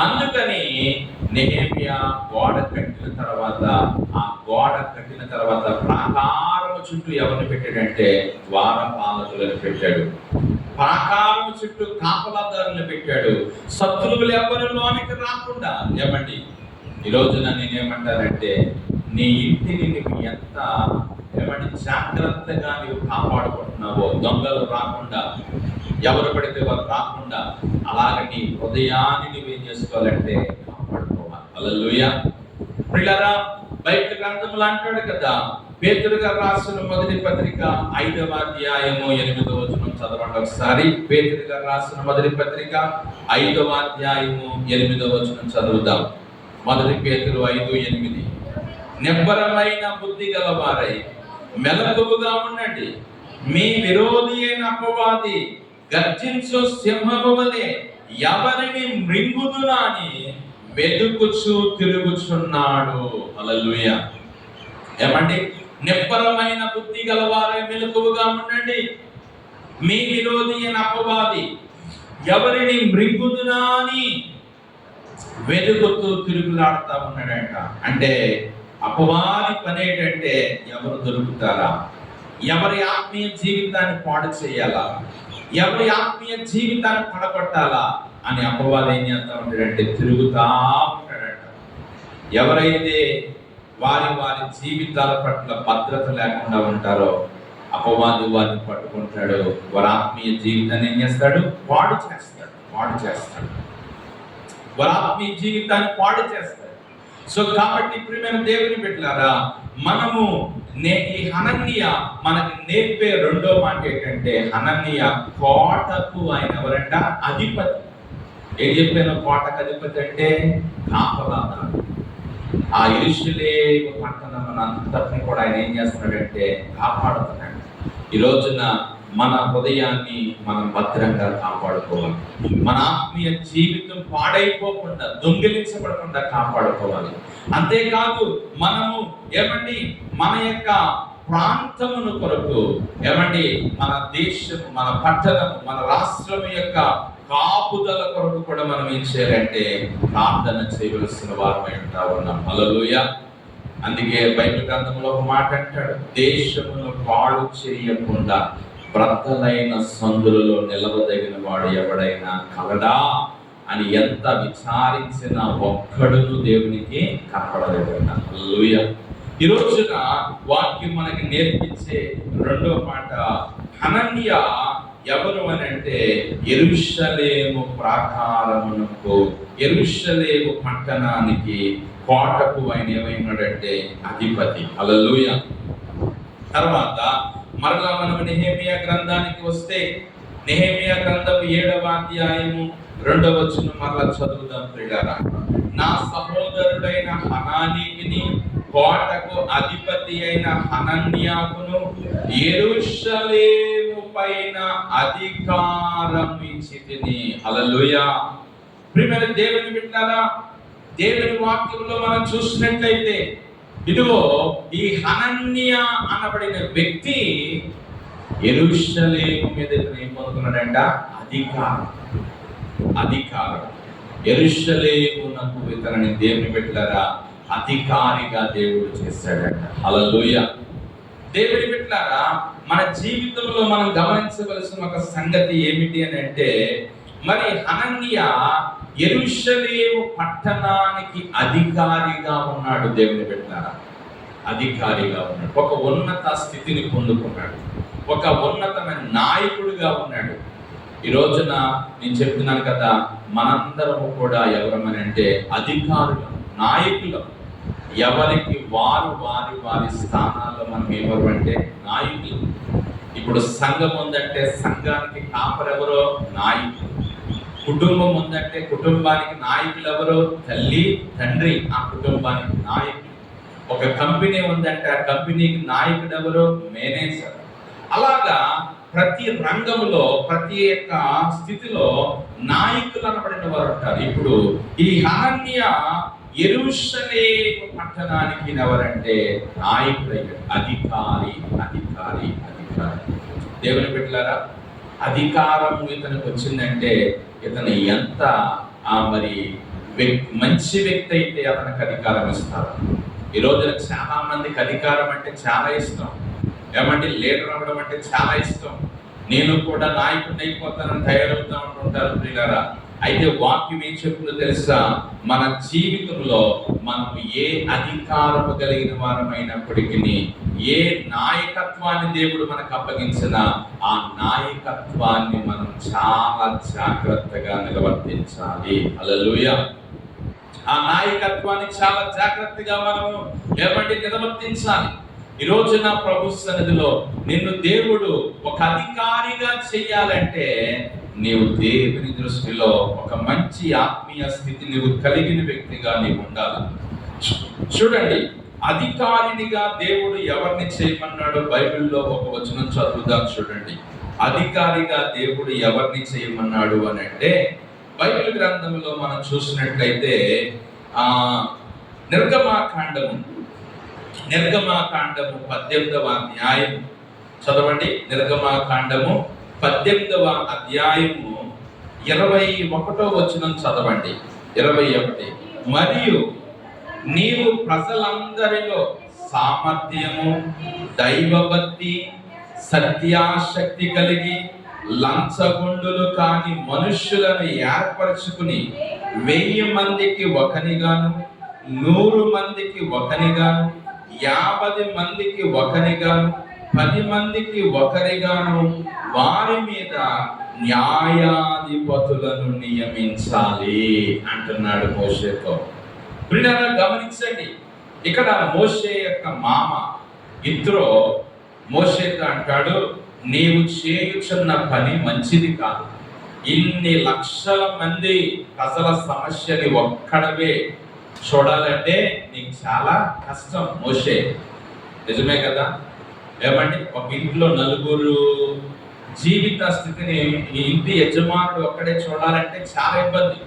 అందుకని నెహెమ్యా గోడ కట్టిన తర్వాత ప్రాకారం చుట్టూ ఎవరిని పెట్టాడంటే ద్వారపాలకులను పెట్టాడు. ప్రాకారం చుట్టూ కాపలాదారులను పెట్టాడు. శత్రువులు ఎవరి లోనికి రాకుండా. ఏమండి, ఈ రోజున నేనేమంటానంటే నీ ఇంటిని నువ్వు ఎంత జాగ్రత్తగా నీవు కాపాడుకుంటున్నావో, దొంగలు రాకుండా, ఎవరు పడితే వారు రాకుండా, అలాగే నీ హృదయాన్ని నువ్వేం చేసుకోవాలంటే కాపాడుకోవాలి. హల్లెలూయా. ప్రియులారా, బైబిల్ గ్రంథంలో అంటాడు కదా, పేతురు గారు రాసిన మొదటి పత్రిక 5వ అధ్యాయము 8వ వచనం చదవండి ఒకసారి. పేతురు గారు రాసిన మొదటి పత్రిక 5వ అధ్యాయము 8వ వచనం చదువుదాం. మొదటి పేతురు 5:8. నిబ్బరమైన బుద్ధి గలవారై మెలకువగా ఉండండి. మీ విరోధి అయిన అపవాది గర్జించు సింహము వలె ఎవరిని మృంగుదునా అని వెతుకుచూ తిరుగుచున్నాడు. హల్లెలూయా. ఏమండి, నిబ్బరమైన బుద్ధి గలవారై మెలకువగా ఉండండి. మీ విరోధి అయిన అపవాది ఎవరిని మృంగుదునా అని వెతుకుతూ తిరుగులాడుతూ ఉన్నాడంట. అంటే అపవాది పని ఏంటంటే ఎవరు దొరుకుతారా, ఎవరి ఆత్మీయ జీవితాన్ని పాడు చేయాలా, ఎవరి ఆత్మీయ జీవితాన్ని పడగొట్టాలా అని అపవాది ఏం చేస్తా ఉంటాడంటే తిరుగుతా ఉంటాడంట. ఎవరైతే వారి జీవితాల పట్ల భద్రత లేకుండా ఉంటారో అపవాది వారిని పట్టుకుంటాడు. వారి ఆత్మీయ జీవితాన్ని ఏం చేస్తాడు? పాడు చేస్తాడు. వారి ఆత్మీయ జీవితాన్ని పాడు చేస్తాడు. సో కాబట్టి ప్రియమైన దేవుని బిడ్డలారా, మనము ఈ హనన్య మనకి నేర్పే రెండో మాట ఏంటంటే, హనన్య కోటకు ఆయన ఎవరంట? అధిపతి. ఏం చెప్పాను? కోటకు అధిపతి అంటే కాపలాదారుడు. ఆ యెరూషలేము పట్టణం అంతటిని కూడా ఆయన ఏం చేస్తున్నాడంటే కాపాడుతున్నాడు. ఈ రోజున మన హృదయాన్ని మనం భద్రంగా కాపాడుకోవాలి. మన ఆత్మీయ జీవితం పాడైపోకుండా, దొంగిలించబడకుండా కాపాడుకోవాలి. అంతేకాదు మనము మన యొక్క ప్రాంతమును కొరకు మన దేశం, మన పట్టణం, మన రాష్ట్రం యొక్క కాపుదల కొరకు కూడా మనం ఏం చేయాలంటే ప్రార్థన చేయవలసిన వారమై ఉన్నాం. హల్లెలూయా. అందుకే బైబిల్ గ్రంథంలో ఒక మాట అంటాడు, దేశమును పాడు చేయకుండా బ్రద్దలైన సందులలో నిలవదగిన వాడు ఎవడైనా కలడా అని ఎంత విచారించిన ఒక్కడును దేవునికి కనపడలేదట. హల్లెలూయా. ఈ రోజున వాక్యం మనకి నేర్పించే రెండో మాట, హనన్య ఎవరు అని అంటే యెరూషలేము ప్రాకారమునకు, యెరూషలేము పట్టణానికి కోటకు ఆయన ఏమైనాడంటే అధిపతి. హల్లెలూయా. తర్వాత మరలా మనం నెహెమియా గ్రంథానికి వస్తే, నెహెమియా గ్రంథం 7వ అధ్యాయము 2వ వచనం మరలా చదువుదాం ప్రియులారా. నా సహోదరుడైన హనానీకిని కోటకు అధిపతి అయిన హనన్యాకును యెరూషలేము పైన అధికారం ఇచ్చితిని. హల్లెలూయా. ప్రియమైన దేవుని బిడ్డలారా, దేవుని వాక్యంలో మనం చూసినట్లయితే ఇదిగో ఈ హనన్య అనబడిన వ్యక్తి యెరూషలేము మీద ఏం పొందుకున్నాడంట? అధికారం. యెరూషలేమునకు ఇతనిని దేవుని బిడ్డలారా అధికారిగా దేవుడు చేశాడంట. హల్లెలూయా. దేవుని బిడ్డలారా, మన జీవితంలో మనం గమనించవలసిన ఒక సంగతి ఏమిటి అని అంటే, మరి హనన్య యెరూషలేము పట్టణానికి అధికారిగా ఉన్నాడు. దేవుని బిడ్డలారా అధికారిగా ఉన్నాడు, ఒక ఉన్నత స్థితిని పొందుకున్నాడు, ఒక ఉన్నతమైన నాయకుడిగా ఉన్నాడు. ఈ రోజున నేను చెప్తున్నాను కదా, మనందరము కూడా ఎవరమని అంటే అధికారులు, నాయకులు. ఎవరికి వారు వారి వారి స్థానాల్లో మనం ఎవరు అంటే నాయకులు. ఇప్పుడు సంఘం ఉందంటే సంఘానికి కాపరెవరో నాయకులు, కుటుంబం ఉందంటే కుటుంబానికి నాయకులు ఎవరో తల్లి తండ్రి, ఆ కుటుంబానికి నాయకులు. ఒక కంపెనీ ఉందంటే ఆ కంపెనీకి నాయకుడు ఎవరో మేనేజర్. అలాగా ప్రతి రంగంలో ప్రతి ఒక్క స్థితిలో నాయకులు అనబడిన వారు ఉంటారు. ఇప్పుడు ఈ హనన్య యెరూషలేము పట్టణానికి ఎవరంటే నాయకుడు, అధికారి. దేవుని బిడ్డలారా, అధికారం ఇతనికి వచ్చిందంటే ఇతను ఎంత మరి మంచి వ్యక్తి అయితే అతనికి అధికారం ఇస్తారు. ఈ రోజున చాలా మందికి అధికారం అంటే చాలా ఇష్టం. ఏమంటే లీడర్ అవ్వడం అంటే చాలా ఇష్టం. నేను కూడా నాయకుడిని అయిపోతానని తయారవుతా ఉంటుంటారు ప్రియులారా. అయితే వాక్యం ఏం చెప్తుందో తెలుసా? మన జీవితంలో మనం ఏ అధికారము కలిగిన వారమైనప్పటికీ, ఏ నాయకత్వాన్ని దేవుడు మనకు అప్పగించినా ఆ నాయకత్వాన్ని మనం చాలా జాగ్రత్తగా నిర్వర్తించాలి. హల్లెలూయా. ఆ నాయకత్వాన్ని చాలా జాగ్రత్తగా మనము ఏమంటే నిర్వర్తించాలి. ఈ రోజున ప్రభు సన్నిధిలో నిన్ను దేవుడు ఒక అధికారిగా చెయ్యాలంటే నీవు దేవుని దృష్టిలో ఒక మంచి ఆత్మీయ స్థితి నీవు కలిగిన వ్యక్తిగా నీవు ఉండాలి. చూడండి, అధికారినిగా దేవుడు ఎవరిని చేయమన్నాడో బైబిల్లో ఒక వచనం చదువుదాం. చూడండి, అధికారిగా దేవుడు ఎవరిని చేయమన్నాడు అని అంటే బైబిల్ గ్రంథంలో మనం చూసినట్లయితే నిర్గమాకాండము 18వ అధ్యాయం చదవండి. నిర్గమాకాండము 18వ అధ్యాయము 21వ వచనం చదవండి. 21. మరియు నీవు ప్రజలందరిలో సామర్థ్యము, దైవభక్తి, సత్యాశక్తి కలిగి లంచగొండులు కాని మనుష్యులను ఏర్పరచుకుని 1000 మందికి ఒకనిగాను, 100 మందికి ఒకనిగాను, 50 మందికి ఒకనిగాను, 10 మందికి ఒకరిగాను వారి మీద న్యాయాధిపతులను నియమించాలి అంటున్నాడు మోషేతో. ప్రియులారా గమనించండి, ఇక్కడ మోషే యొక్క మామ ఇత్రో మోషేతో అంటాడు, నీవు చేయుచున్న పని మంచిది కాదు. ఇన్ని లక్షల మంది ప్రజల సమస్యని ఒక్కడవే చూడాలంటే నీకు చాలా కష్టం మోషే. నిజమే కదా? ఏమండి, ఒక ఇంట్లో నలుగురు జీవిత స్థితిని ఈ ఇంటి యజమానుడు ఒక్కడే చూడాలంటే చాలా ఇబ్బంది.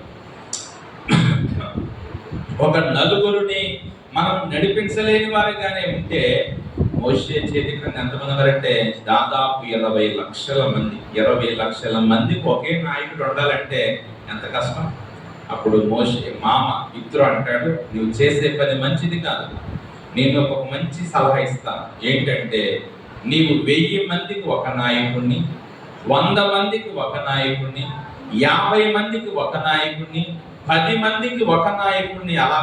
ఒక నలుగురిని మనం నడిపించలేని వారిగానే ఉంటే మోషే చేతి క్రింద ఎంతమంది ఉన్నారంటే దాదాపు 20 లక్షల మందికి ఒకే నాయకుడు ఉండాలంటే ఎంత కష్టం. అప్పుడు మోషే మామ ఇత్రో అంటాడు, నువ్వు చేసే పని మంచిది కాదు, నేను ఒక మంచి సలహా ఇస్తాను. ఏంటంటే నీవు 1000 మందికి ఒక నాయకుడిని, 100 మందికి ఒక నాయకుడిని, 50 మందికి ఒక నాయకుడిని, 10 మందికి ఒక నాయకుడిని అలా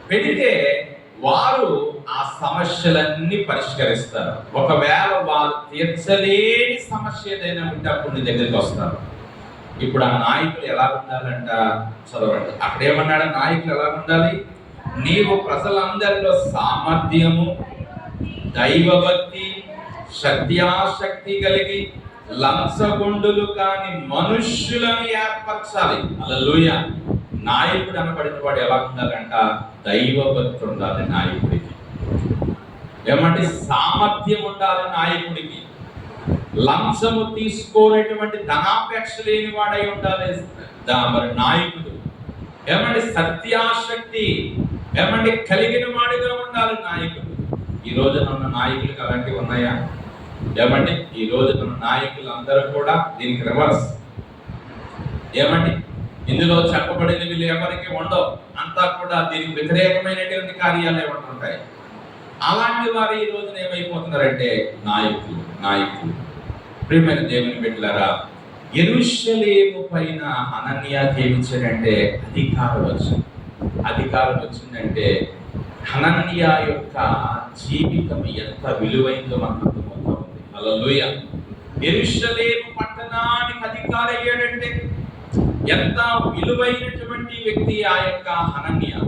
పెడితే వారు ఆ సమస్యలన్నీ పరిష్కరిస్తారు. ఒకవేళ వారు తీర్చలేని సమస్య ఏదైనా ఉంటే అప్పుడు నీ దగ్గరికి వస్తారు. ఇప్పుడు ఆ నాయకులు ఎలా ఉండాలంట చదవండి. అక్కడ ఏమన్నాడు, నాయకులు ఎలా ఉండాలి? నీవు ప్రజలందరిలో సామర్థ్యము, దైవభక్తి, శక్తి కలిగి లంచగొండులు కాని మనుష్యులను ఏర్పరచాలి. హల్లెలూయా. నాయకుడు అనబడిన వాడు ఎలా ఉండాలంట? దైవభక్తి ఉండాలి నాయకుడికి. ఏమంటే సామర్థ్యం ఉండాలి నాయకుడికి. లంచము తీసుకోనటువంటి ధనాపేక్ష లేని వాడై ఉండాలి మరి నాయకుడు. ఏమంటే సత్యాశక్తి ఏమంటే కలిగిన వాడిగా ఉండాలి నాయకుడు. ఈ రోజున ఉన్న నాయకులకు అలాంటివి ఉన్నాయా? ఏమంటే ఈ రోజున నాయకులు అందరూ కూడా దీనికి రివర్స్. ఏమంటే ఇందులో చెప్పబడిన వీళ్ళు ఎవరికి ఉండవు, అంతా కూడా దీనికి వ్యతిరేకమైనటువంటి కార్యాలే ఉంటుంటాయి. అలాంటి వారు ఈ రోజున ఏమైపోతున్నారంటే నాయకులు. ప్రియమైన దేవుని బిడ్డలారా, యెరూషలేము పైన హనన్యాకి ఏమిచ్చాడంటే అధికారం వచ్చిందంటే హనన్యా యొక్క జీవితం ఎంత విలువైందో మనకు అర్థమవుతా ఉంది. హల్లెలూయా. యెరూషలేము పట్టణానికి అధికారి అయ్యాడంటే ఎంత విలువైనటువంటి వ్యక్తి ఆ యొక్క హనన్యా.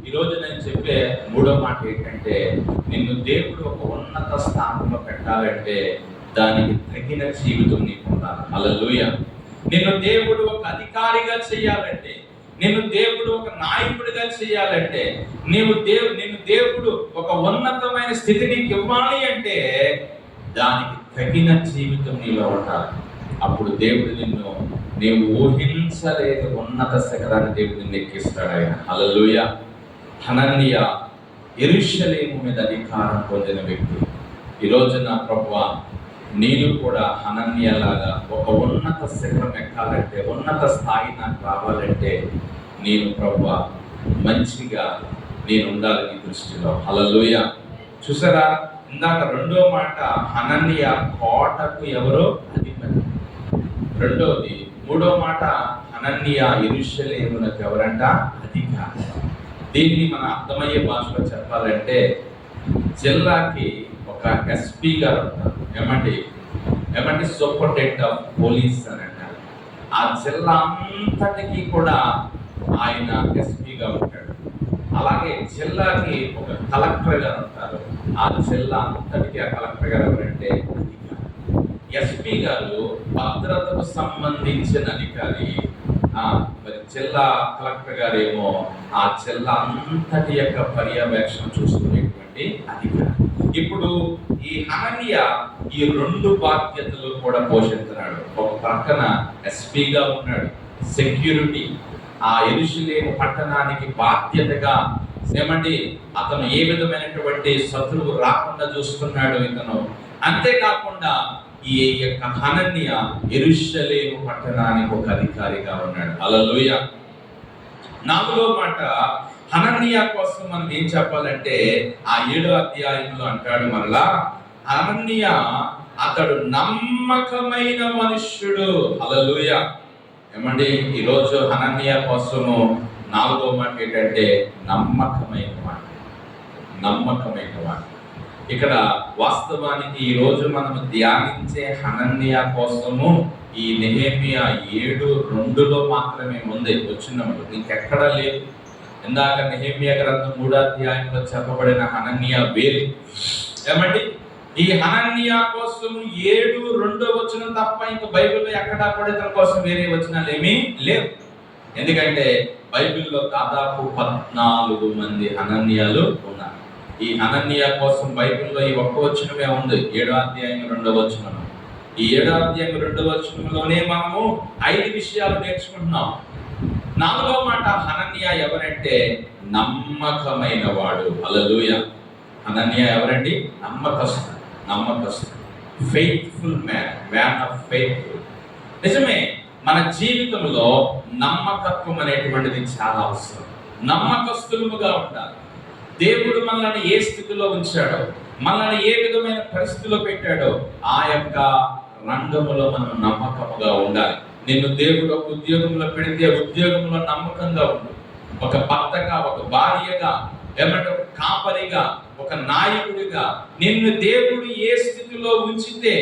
ఈరోజు నేను చెప్పే మూడో మాట ఏంటంటే, నిన్ను దేవుడు ఒక ఉన్నత స్థానంలో పెట్టాలంటే దానికి తగిన జీవితం నీకు ఉండాలి. హల్లెలూయా. నిన్ను దేవుడు ఒక అధికారిగా చేయాలంటే, నిన్ను దేవుడు ఒక నాయకుడిగా చేయాలంటే, నిన్ను దేవుడు ఒక ఉన్నతమైన స్థితి నీకు ఇవ్వాలి అంటే దానికి తగిన జీవితం నీలో ఉండాలి. అప్పుడు దేవుడు నీవు ఊహించలేని ఉన్నత శిఖరాన్ని దేవుడు నిన్ను ఎక్కిస్తాడు ఆయన. హల్లెలూయా. హనన్యా యెరూషలేము మీద అధికారం పొందిన వ్యక్తి. ఈరోజు నా ప్రభువా, నేను కూడా హనన్యాలాగా ఒక ఉన్నత శిఖరం ఎక్కాలంటే, ఉన్నత స్థాయి నాకు రావాలంటే నేను ప్రభువా మంచిగా నేను ఉండాలి నీ దృష్టిలో. హల్లెలూయా. చూసారా, ఇందాక రెండో మాట హనన్యా కోటకు ఎవరో అధిపతి. రెండోది మూడో మాట హనన్యా యెరూషలేమునకు ఎవరంట? అధికారి. దీన్ని మన అర్థమయ్యే భాషలో చెప్పాలంటే జిల్లాకి ఒక ఎస్పీ గారు ఉంటారు. ఏమంటే సూపరింటెండెంట్ ఆఫ్ పోలీస్ అని అంటారు. ఆ జిల్లా అంతటికి కూడా ఆయన ఎస్పీగా ఉంటాడు. అలాగే జిల్లాకి ఒక కలెక్టర్ గారు ఉంటారు. ఆ జిల్లా అంతటికి ఆ కలెక్టర్ గారు ఎవరంటే అధికారి. ఎస్పీ గారు భద్రతకు సంబంధించిన అధికారి. మరి జిల్లా కలెక్టర్ గారు ఏమో ఆ జిల్లా అంతటి యొక్క పర్యవేక్షణ చూసుకునేటువంటి అధికారి. ఇప్పుడు ఈ హనన్యా ఈ రెండు బాధ్యతలు కూడా పోషిస్తున్నాడు. ఒక పక్కన ఎస్పీగా ఉన్నాడు, సెక్యూరిటీ, ఆ యెరూషలేము పట్టణానికి బాధ్యతగా అతను ఏ విధమైనటువంటి శత్రువు రాకుండా చూస్తున్నాడు ఇతను. అంతేకాకుండా ఈ యొక్క హనన్యా యెరూషలేము పట్టణానికి ఒక అధికారిగా ఉన్నాడు. హల్లెలూయా. నాలుగో మాట, హనన్యా కోసం మనం ఏం చెప్పాలంటే ఆ 7వ అధ్యాయంలో అంటాడు మరలా, హనన్యా అతడు నమ్మకమైన మనుష్యుడు. హల్లెలూయా. ఈరోజు హనన్యా కోసము నాలుగో మాట ఏంటంటే నమ్మకమైన మాట. ఇక్కడ వాస్తవానికి ఈ రోజు మనం ధ్యానించే హనన్యా కోసము ఈ నెహెమ్యా 7:2 మాత్రమే ఉంది వచ్చినప్పుడు, ఇంకెక్కడ లేదు. ఇందాక నెహెమ్యా గ్రంథం 3వ అధ్యాయంలో చెప్పబడిన హనన్యా వేరు. ఈ హనన్యా కోసం 7:2 తప్ప ఇంకా బైబిల్లో ఎక్కడా కూడా ఇతని కోసం వేరే వచనాలు ఏమీ లేవు. ఎందుకంటే బైబిల్లో దాదాపు 14 మంది హనన్యాలు ఉన్నారు. ఈ హనన్యా కోసం బైబిల్లో ఈ ఒక్క వచనమే ఉంది, 7వ అధ్యాయం 2వ వచనం. ఈ 7వ అధ్యాయం 2వ వచనంలోనే మనము 5 విషయాలు నేర్చుకుంటున్నాం. నాలుగో మాట, హనన్యా ఎవరంటే నమ్మకమైన వాడు. హల్లెలూయా. హనన్యా ఎవరండి? నమ్మకస్తుడు. నమ్మకస్తుడు, ఫెయిత్ఫుల్ మ్యాన్ ఆఫ్ ఫెయిత్ఫుల్. నిజమే, మన జీవితంలో నమ్మకత్వం అనేటువంటిది చాలా అవసరం. నమ్మకస్తులుగా ఉండాలి. దేవుడు మనల్ని ఏ స్థితిలో ఉంచాడో, మనల్ని ఏ విధమైన పరిస్థితిలో పెట్టాడో ఆ యొక్క రంగములో మనం నమ్మకముగా ఉండాలి. నిన్ను దేవుడు ఒక ఉద్యోగంలో పెడితే ఉద్యోగంలో నమ్మకంగా ఉండు. ఒక భర్తగా, ఒక భార్యగా, ఏమంటే ఒక కాపరిగా, ఒక నాయకుడిగా నిన్ను దేవుడు ఏ స్థితిలో ఉంచితే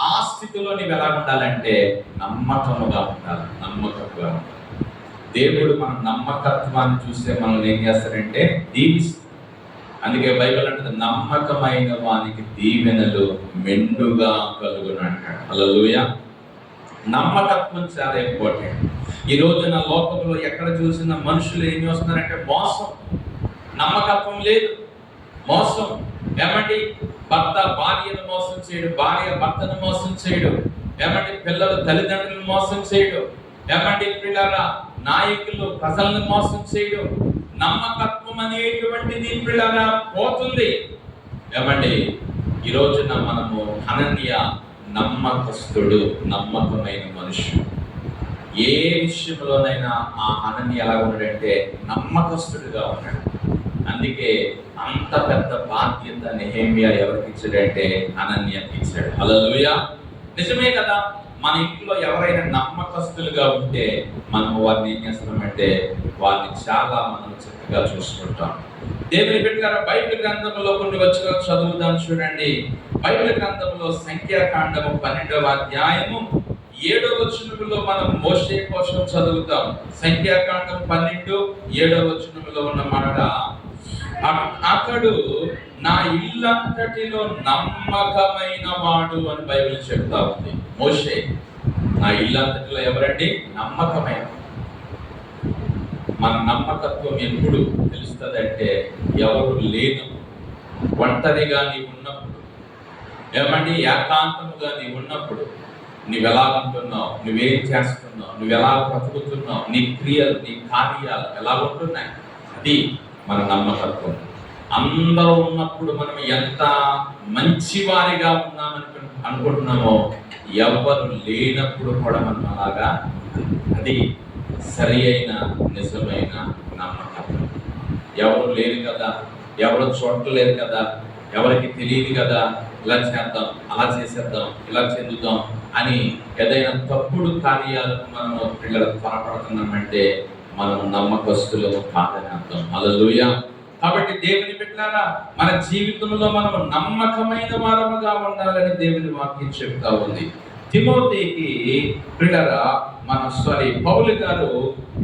ఆ స్థితిలో నీవు ఎలా ఉండాలంటే నమ్మకముగా ఉండాలి. నమ్మకముగా ఉండాలి. దేవుడు మన నమ్మకత్వాన్ని చూస్తే మనల్ని ఏం చేస్తారంటే దీవిస్తాడు. అందుకే బైబిల్ అంటుంది, నమ్మకమైన వానికి దీవెనలు మెండుగా కలుగును అంటాడు. హల్లెలూయా. నమ్మకత్వం చాలా ఇంపార్టెంట్. ఈ రోజున లోకంలో ఎక్కడ చూసిన మనుషులు ఏం చేస్తున్నారంటే మోసం. నమ్మకత్వం లేదు, మోసం. ఏమండి, భర్త భార్యను మోసం చేయడు, భార్య భర్తను మోసం చేయడు, ఏమండి పిల్లలు తల్లిదండ్రులను మోసం చేయడు, ఏమండి పిల్లల నాయకులు ప్రజలను మోసం చేయడు. నమ్మకత్వం అనేటువంటిది పిల్లల పోతుంది. ఏమండి, ఈ రోజున మనము హనన్యా నమ్మకస్తుడు, నమ్మకమైన మనుషుడు. ఏ విషయంలోనైనా ఆ హనన్యా ఎలా ఉన్నాడంటే నమ్మకస్తుడిగా ఉన్నాడు. అందుకే అంత పెద్ద బాధ్యత నెహెమ్యా ఎవరికి ఇచ్చాడంటే హనన్యాకి ఇచ్చాడు. హల్లెలూయా. నిజమే కదా, మన ఇంట్లో ఎవరైనా నమ్మకస్తులుగా ఉంటే మనము వారిని ఏం చేస్తున్నామంటే వారిని చాలా మనం చక్కగా చూసుకుంటాం. దేవుని బిడ్డలారా, బైబిల్ గ్రంథంలో కొన్ని వచనాలు చదువుదాం చూడండి. బైబిల్ గ్రంథంలో సంఖ్యాకాండము 12వ అధ్యాయము 7వ వచనంలో మనం మోషే కోసం చదువుతాం. సంఖ్యాకాండం 12 7వ వచనంలో ఉన్న మాట, అతడు నా ఇల్లంతటిలో నమ్మకమైన వాడు అని బైబిల్ చెప్తా ఉంది. మోషే నా ఇల్లంతటిలో ఎవరండి? నమ్మకమైన. మన నమ్మకత్వం ఎప్పుడు తెలుస్తుంది అంటే ఎవరు లేనప్పుడు, ఒంటరిగా నీవు ఉన్నప్పుడు, ఏమండి ఏకాంతముగా నీవు ఉన్నప్పుడు, నువ్వెలా ఉంటున్నావు, నువ్వేం చేస్తున్నావు, నువ్వెలా బ్రతుకుతున్నావు, నీ క్రియలు, నీ కార్యాలు ఎలా ఉంటున్నాయి, అది మన నమ్మకత్వం. అందరూ ఉన్నప్పుడు మనం ఎంత మంచివారిగా ఉన్నామని అనుకుంటున్నామో ఎవరు లేనప్పుడు కూడా మనం అలాగా, అది సరి అయిన నిజమైన నమ్మకత్వం. ఎవరు లేరు కదా, ఎవరు చూడలేదు కదా, ఎవరికి తెలియదు కదా, ఇలా చేద్దాం, అలా చేసేద్దాం, ఇలా చెందుదాం అని ఏదైనా తప్పుడు కార్యాలకు మనము పిల్లలకు త్వరపడుతున్నామంటే మనం నమ్మకస్తులము కాదని అర్థం. హల్లెలూయా. కాబట్టి దేవుని బిడ్డలారా, మన జీవితంలో మనం నమ్మకమైన వారముగా ఉండాలని దేవుని వాక్యం చెప్తా ఉంది. తిమోతికి పిల్లరా పౌలు గారు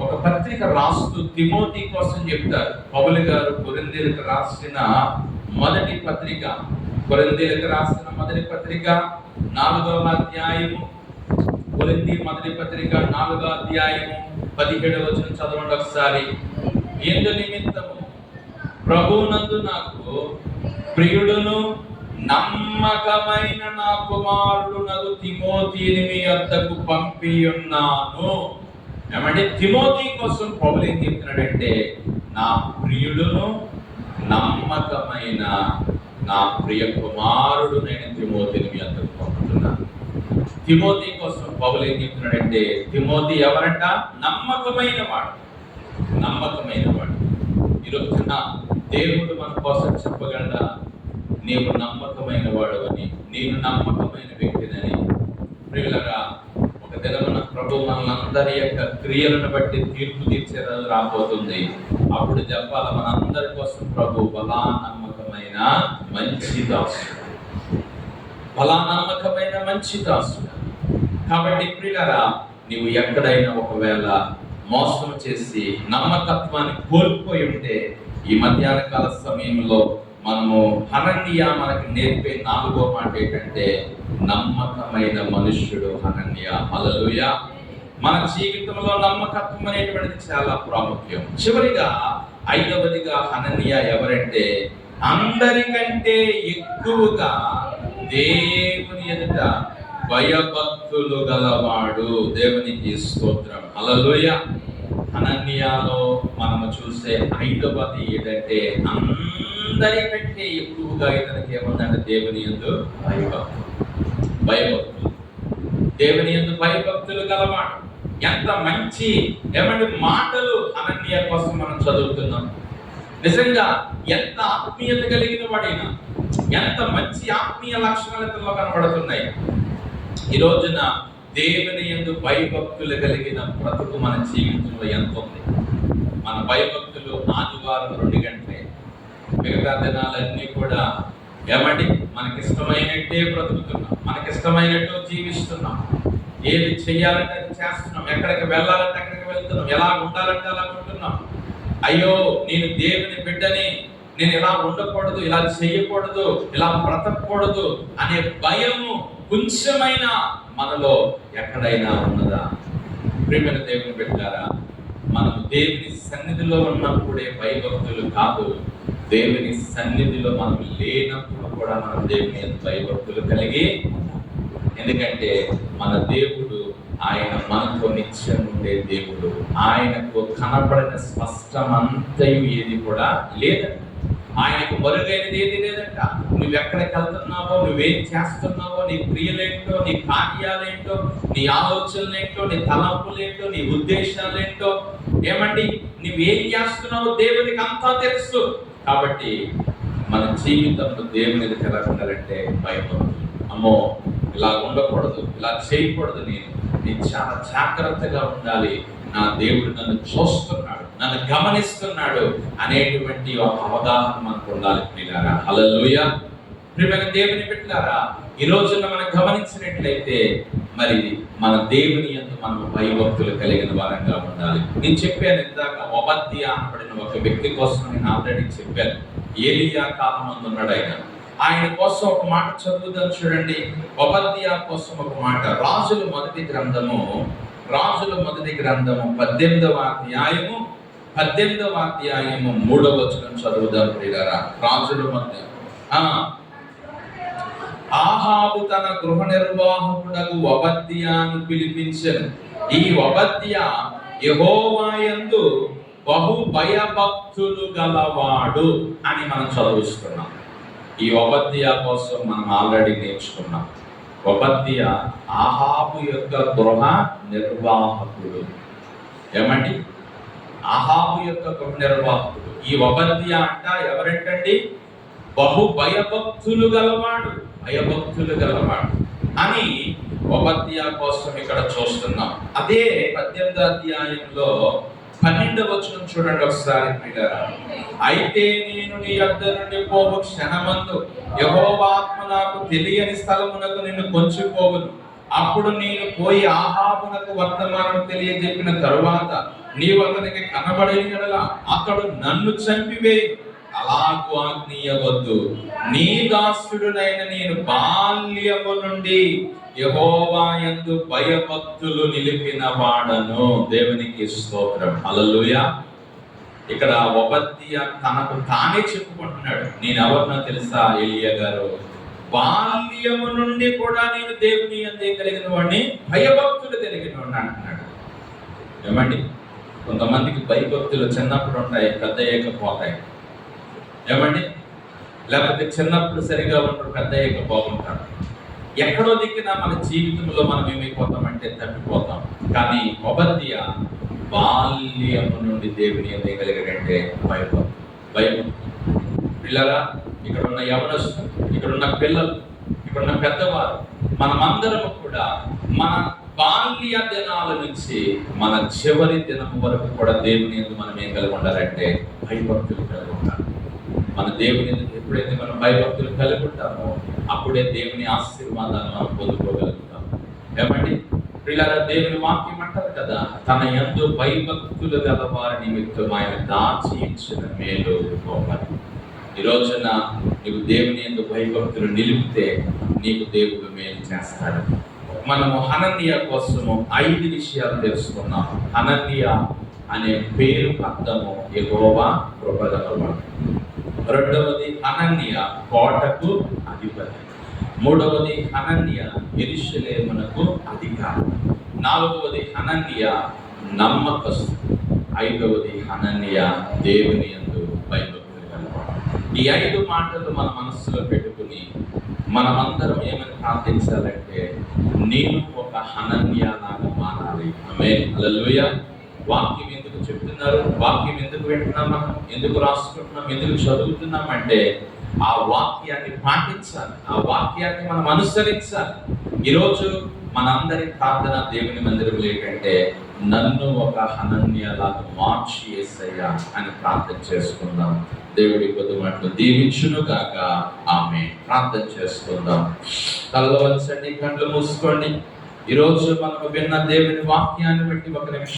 ఒక పత్రిక రాస్తూ తిమోతి కోసం చెప్తారు. పౌలు గారు కొరింథీయులకు రాసిన మొదటి పత్రిక 4వ అధ్యాయము, కొరింథీ మొదటి పత్రిక 4వ అధ్యాయము 17వ వచనం చదవండి ఒకసారి. ఎందు నిమిత్తము ప్రభువునందు నాకు ప్రియుడును నమ్మకమైన నా కుమారుడు నగు తిమోతిని మీ వద్దకు పంపి ఉన్నాను. ఏమంటే తిమోతి కోసం పౌలు ఏం చెప్తున్నాడంటే నా ప్రియుడును నమ్మకమైన నా ప్రియ కుమారుడు నేను తిమోతిని మీ వద్దకు పంపుతున్నాను. తిమోతి కోసం పౌలు ఏం చెప్తున్నాడంటే తిమోతి ఎవరంట? నమ్మకమైన వాడు. నమ్మకమైన వాడు. ఈరోజున దేవుడు మన కోసం చెప్పగలడా, నీవు నమ్మకమైన వాడు అని, నేను నమ్మకమైన వ్యక్తినని. ప్రియులరా, ఒక దినమున ప్రభు మనందరి యొక్క క్రియలను బట్టి తీర్పు తీర్చే రోజు రాబోతుంది. అప్పుడు చెప్పాల మనందరి కోసం ప్రభు బలా నమ్మకమైన మంచి దాసుడు, బలా నమ్మకమైన మంచి దాసుడు. కాబట్టి ప్రియులరా, నీవు ఎక్కడైనా ఒకవేళ మోసం చేసి నమ్మకత్వాన్ని కోల్పోయి ఉంటే ఈ మధ్యాహ్న కాల సమయంలో మనము హనన్యా మనకి నేర్పే 4వ మాట ఏంటంటే నమ్మకమైన మనుష్యుడు హనన్యా. హల్లెలూయా. మన జీవితంలో నమ్మకత్వం అనేటువంటిది చాలా ప్రాముఖ్యం. చివరిగా 5వదిగా హనన్యా ఎవరంటే అందరికంటే ఎక్కువగా దేవుని ఎదుట భయభక్తులు గలవాడు. దేవునికి స్తోత్రం. హల్లెలూయా. హనన్యాలో మనము చూసే 5వది ఏంటంటే అందరికంటే ఎక్కువగా ఇతనికి ఏముందంటే దేవుని యందు భయభక్తులు. దేవుని యందు భయభక్తులు గలవాడు. ఎంత మంచి మాటలు అనన్య కోసం మనం చదువుతున్నాం. నిజంగా ఎంత ఆత్మీయత కలిగిన వాడైనా, ఎంత మంచి ఆత్మీయ లక్షణాలు ఇతనిలో కనబడుతున్నాయి. ఈ రోజున దేవుని యందు భయభక్తులు కలిగిన బ్రతుకు మన జీవితంలో ఎంత ఉంది. మన భయభక్తులు ఆదివారం 2 గంటలే, మిగతా దినాలన్నీ కూడా మనకిష్టమైనట్టే బ్రతుకుతున్నాం, మనకిష్టమైనట్టు జీవిస్తున్నాం. ఏది చెయ్యాలంటే అది చేస్తున్నాం, ఎక్కడికి వెళ్ళాలంటే అక్కడికి వెళ్తున్నాం, ఎలా ఉండాలంటే అలా ఉంటున్నాం. అయ్యో నేను దేవుని బిడ్డని, నేను ఇలా ఉండకూడదు, ఇలా చేయకూడదు, ఇలా బ్రతకూడదు అనే భయము కొంచెమైనా మనలో ఎక్కడైనా ఉన్నదా? ప్రియమైన దేవుని బిడ్డలారా, మనం దేవుని సన్నిధిలో ఉన్నప్పుడే భయభక్తులు కాదు, దేవుని సన్నిధిలో మనం లేనప్పుడు కూడా మనం దేవుని భయభక్తులు కలిగి. ఎందుకంటే మన దేవుడు ఆయన మనతో నిత్యం ఉండే దేవుడు. ఆయనకు కనపడిన స్పష్టమంతయు ఏది కూడా లేదంట. ఆయనకు మరుగైనది ఏది లేదంట. నువ్వెక్కడికి వెళ్తున్నావో, నువ్వేం చేస్తున్నావో, నీ క్రియలేంటో, నీ కార్యాలేంటో, నీ ఆలోచనలేంటో, నీ తలంపులేంటో, నీ ఉద్దేశాలేంటో, నువ్వేం చేస్తున్నావో దేవునికి అంతా తెలుసు. కాబట్టి మన జీవితంలో దేవునికి ఎలా ఉండాలంటే భయపడదు. అమ్మో ఇలా ఉండకూడదు, ఇలా చేయకూడదు, నేను చాలా జాగ్రత్తగా ఉండాలి, నా దేవుడు నన్ను చూస్తున్నాడు, నన్ను గమనిస్తున్నాడు అనేటువంటి ఒక అవగాహన మనకు ఉండాలి. ప్రియులారా, హల్లెలూయా. ప్రియమైన దేవుని బిడ్డలారా, ఈ రోజున మనం గమనించినట్లయితే మరి మన దేవుని యందు మనం భయభక్తులు కలిగిన వారంగా ఉండాలి. నేను చెప్పాను ఇందాక, ఒబద్యా అనబడిన ఒక వ్యక్తి కోసం నేను ఆల్రెడీ చెప్పాను. ఏలియా కాలం ముందు ఉన్నాడు ఆయన కోసం ఒక మాట చదువుదాం చూడండి. ఒబద్యా కోసం ఒక మాట. రాజుల మొదటి గ్రంథము 18వ అధ్యాయము 3వ వచనం చదువుదాం ప్రియులారా. రాజుల మధ్య ఆహాబు తన గృహ నిర్వాహకుడకు ఒబద్యాను పిలిపించెను. ఈ ఒబద్యా యెహోవా యందు బహు భయభక్తులు గలవాడు అని మనం చదువుతున్నాం. ఈ ఒబద్యా కోసం మనం ఆల్రెడీ నేర్చుకున్నాం. ఒబద్యా ఆహాబు యొక్క గృహ నిర్వాహకుడు. ఆహాబు యొక్క గృహ నిర్వాహకుడు. ఈ ఒబద్యా ఎవరంటండి? బహు భయభక్తులు గలవాడు అని ఒబద్యా కోసం ఇక్కడ చూస్తున్నాం. అదే 18వ అధ్యాయంలో 12వ వచనం చూడండి ఒకసారి ప్రియులారా. అయితే నేను నీ యొద్ద నుండి పోవు క్షణమందు యెహోవా ఆత్మ నాకు తెలియని స్థలమునకు నిన్ను కొంచెపోవును. అప్పుడు నేను పోయి ఆహాబునకు వర్తమానం తెలియజెప్పిన తరువాత నీవు అతనికి కనబడిన యెడల అతడు నన్ను చంపివేయు. అలాగూ ఆజ్ఞియవద్దు. నీ దాసుడునైన నేను బాల్యము నుండి యెహోవా యందు భయభక్తులు నిలిపిన వాడను. దేవునికి స్తోత్రం, హల్లెలూయా. ఇక్కడ ఒబద్యా తనకు తానే చెప్పుకుంటున్నాడు, నేను ఎవరినో తెలుసా ఏలియా గారు, బాల్యము నుండి కూడా నేను దేవుని యందు కలిగిన వాడిని, భయభక్తులు కలిగిన వాడిని అంటున్నాడు. కొంతమందికి భయభక్తులు చిన్నప్పుడు ఉంటాయి, పెద్ద అయ్యాకపోతాయి. లేకపోతే చిన్నప్పుడు సరిగా ఉంటారు, పెద్ద అయ్యాక బాగుంటారు. ఎక్కడో దిక్కిన మన జీవితంలో మనం ఏమైపోతామంటే తప్పిపోతాం. కానీ ఒబద్యా బాల్యము నుండి దేవుని యందు కలిగాడంటే భయభక్తులు. పిల్లరా, ఇక్కడ ఉన్న యవనస్తులు, ఇక్కడ ఉన్న పిల్లలు, ఇక్కడ ఉన్న పెద్దవారు, మనమందరము కూడా మన బాల్య దినాల నుంచి మన చివరి దినం వరకు కూడా దేవుని యందు మనం ఏం కలిగి ఉండాలంటే భయభక్తులు కలిగి ఉండాలి. మన దేవుని ఎప్పుడైతే మనం భయభక్తులు కలిగి ఉంటామో అప్పుడే దేవుని ఆశీర్వాదాన్ని మనం పొందుకోగలుగుతాం. పిల్లల దేవుని వాక్యం అంటారు కదా, తన యందు భయభక్తులు గల వారి నిమిత్తం ఆయన దాచి ఇచ్చిన మేలు గొప్పది. ఈ రోజున నీవు దేవుని యందు భయభక్తులు నిలిపితే నీకు దేవుడు మేలు చేస్తాడు. మనము హనన్యా కోసము 5 విషయాలు తెలుసుకున్నాం. హనన్యా అనే పేరు అర్థము యెహోవా కృపగలవాడు. రెండవది హనన్యా కోటకు అధిపతి. మూడవది హనన్యా యెరూషలేమునకు అధికారి. నాలుగవది హనన్యా నమ్మకస్తు. ఐదవది హనన్యా దేవుని యందు భయభక్తులు గలవాడు. ఈ 5 మాటలు మన మనస్సులో పెట్టుకుని మనమందరం ఏమని ప్రార్థించాలంటే, నేను ఒక హనన్యాలాగా మారాలి. ఆమేన్. హల్లెలూయా. వాక్యం ఎందుకు చెప్తున్నారు? వాక్యం ఎందుకు వింటున్నాం? మనం ఎందుకు రాసుకుంటున్నాం? ఎందుకు చదువుతున్నాం అంటే ఆ వాక్యాన్ని పాటించాలి, ఆ వాక్యాన్ని మనం అనుసరించాలి. ఈరోజు మనందరి ప్రార్థన దేవుని మందిరంలో ఏంటంటే, నన్ను ఒక హనన్యాలాగా మార్చి యేసయ్యా అని ప్రార్థన చేసుకుందాం. దేవుడి కొద్ది మాటలు దీవించును గాక. ఆమె ప్రార్థన చేసుకుందాం. కళ్ళు వంచండి, కళ్ళు మూసుకోండి. ఈరోజు మనకు విన్న దేవుని వాక్యాన్ని బట్టి ఒక నిమిషం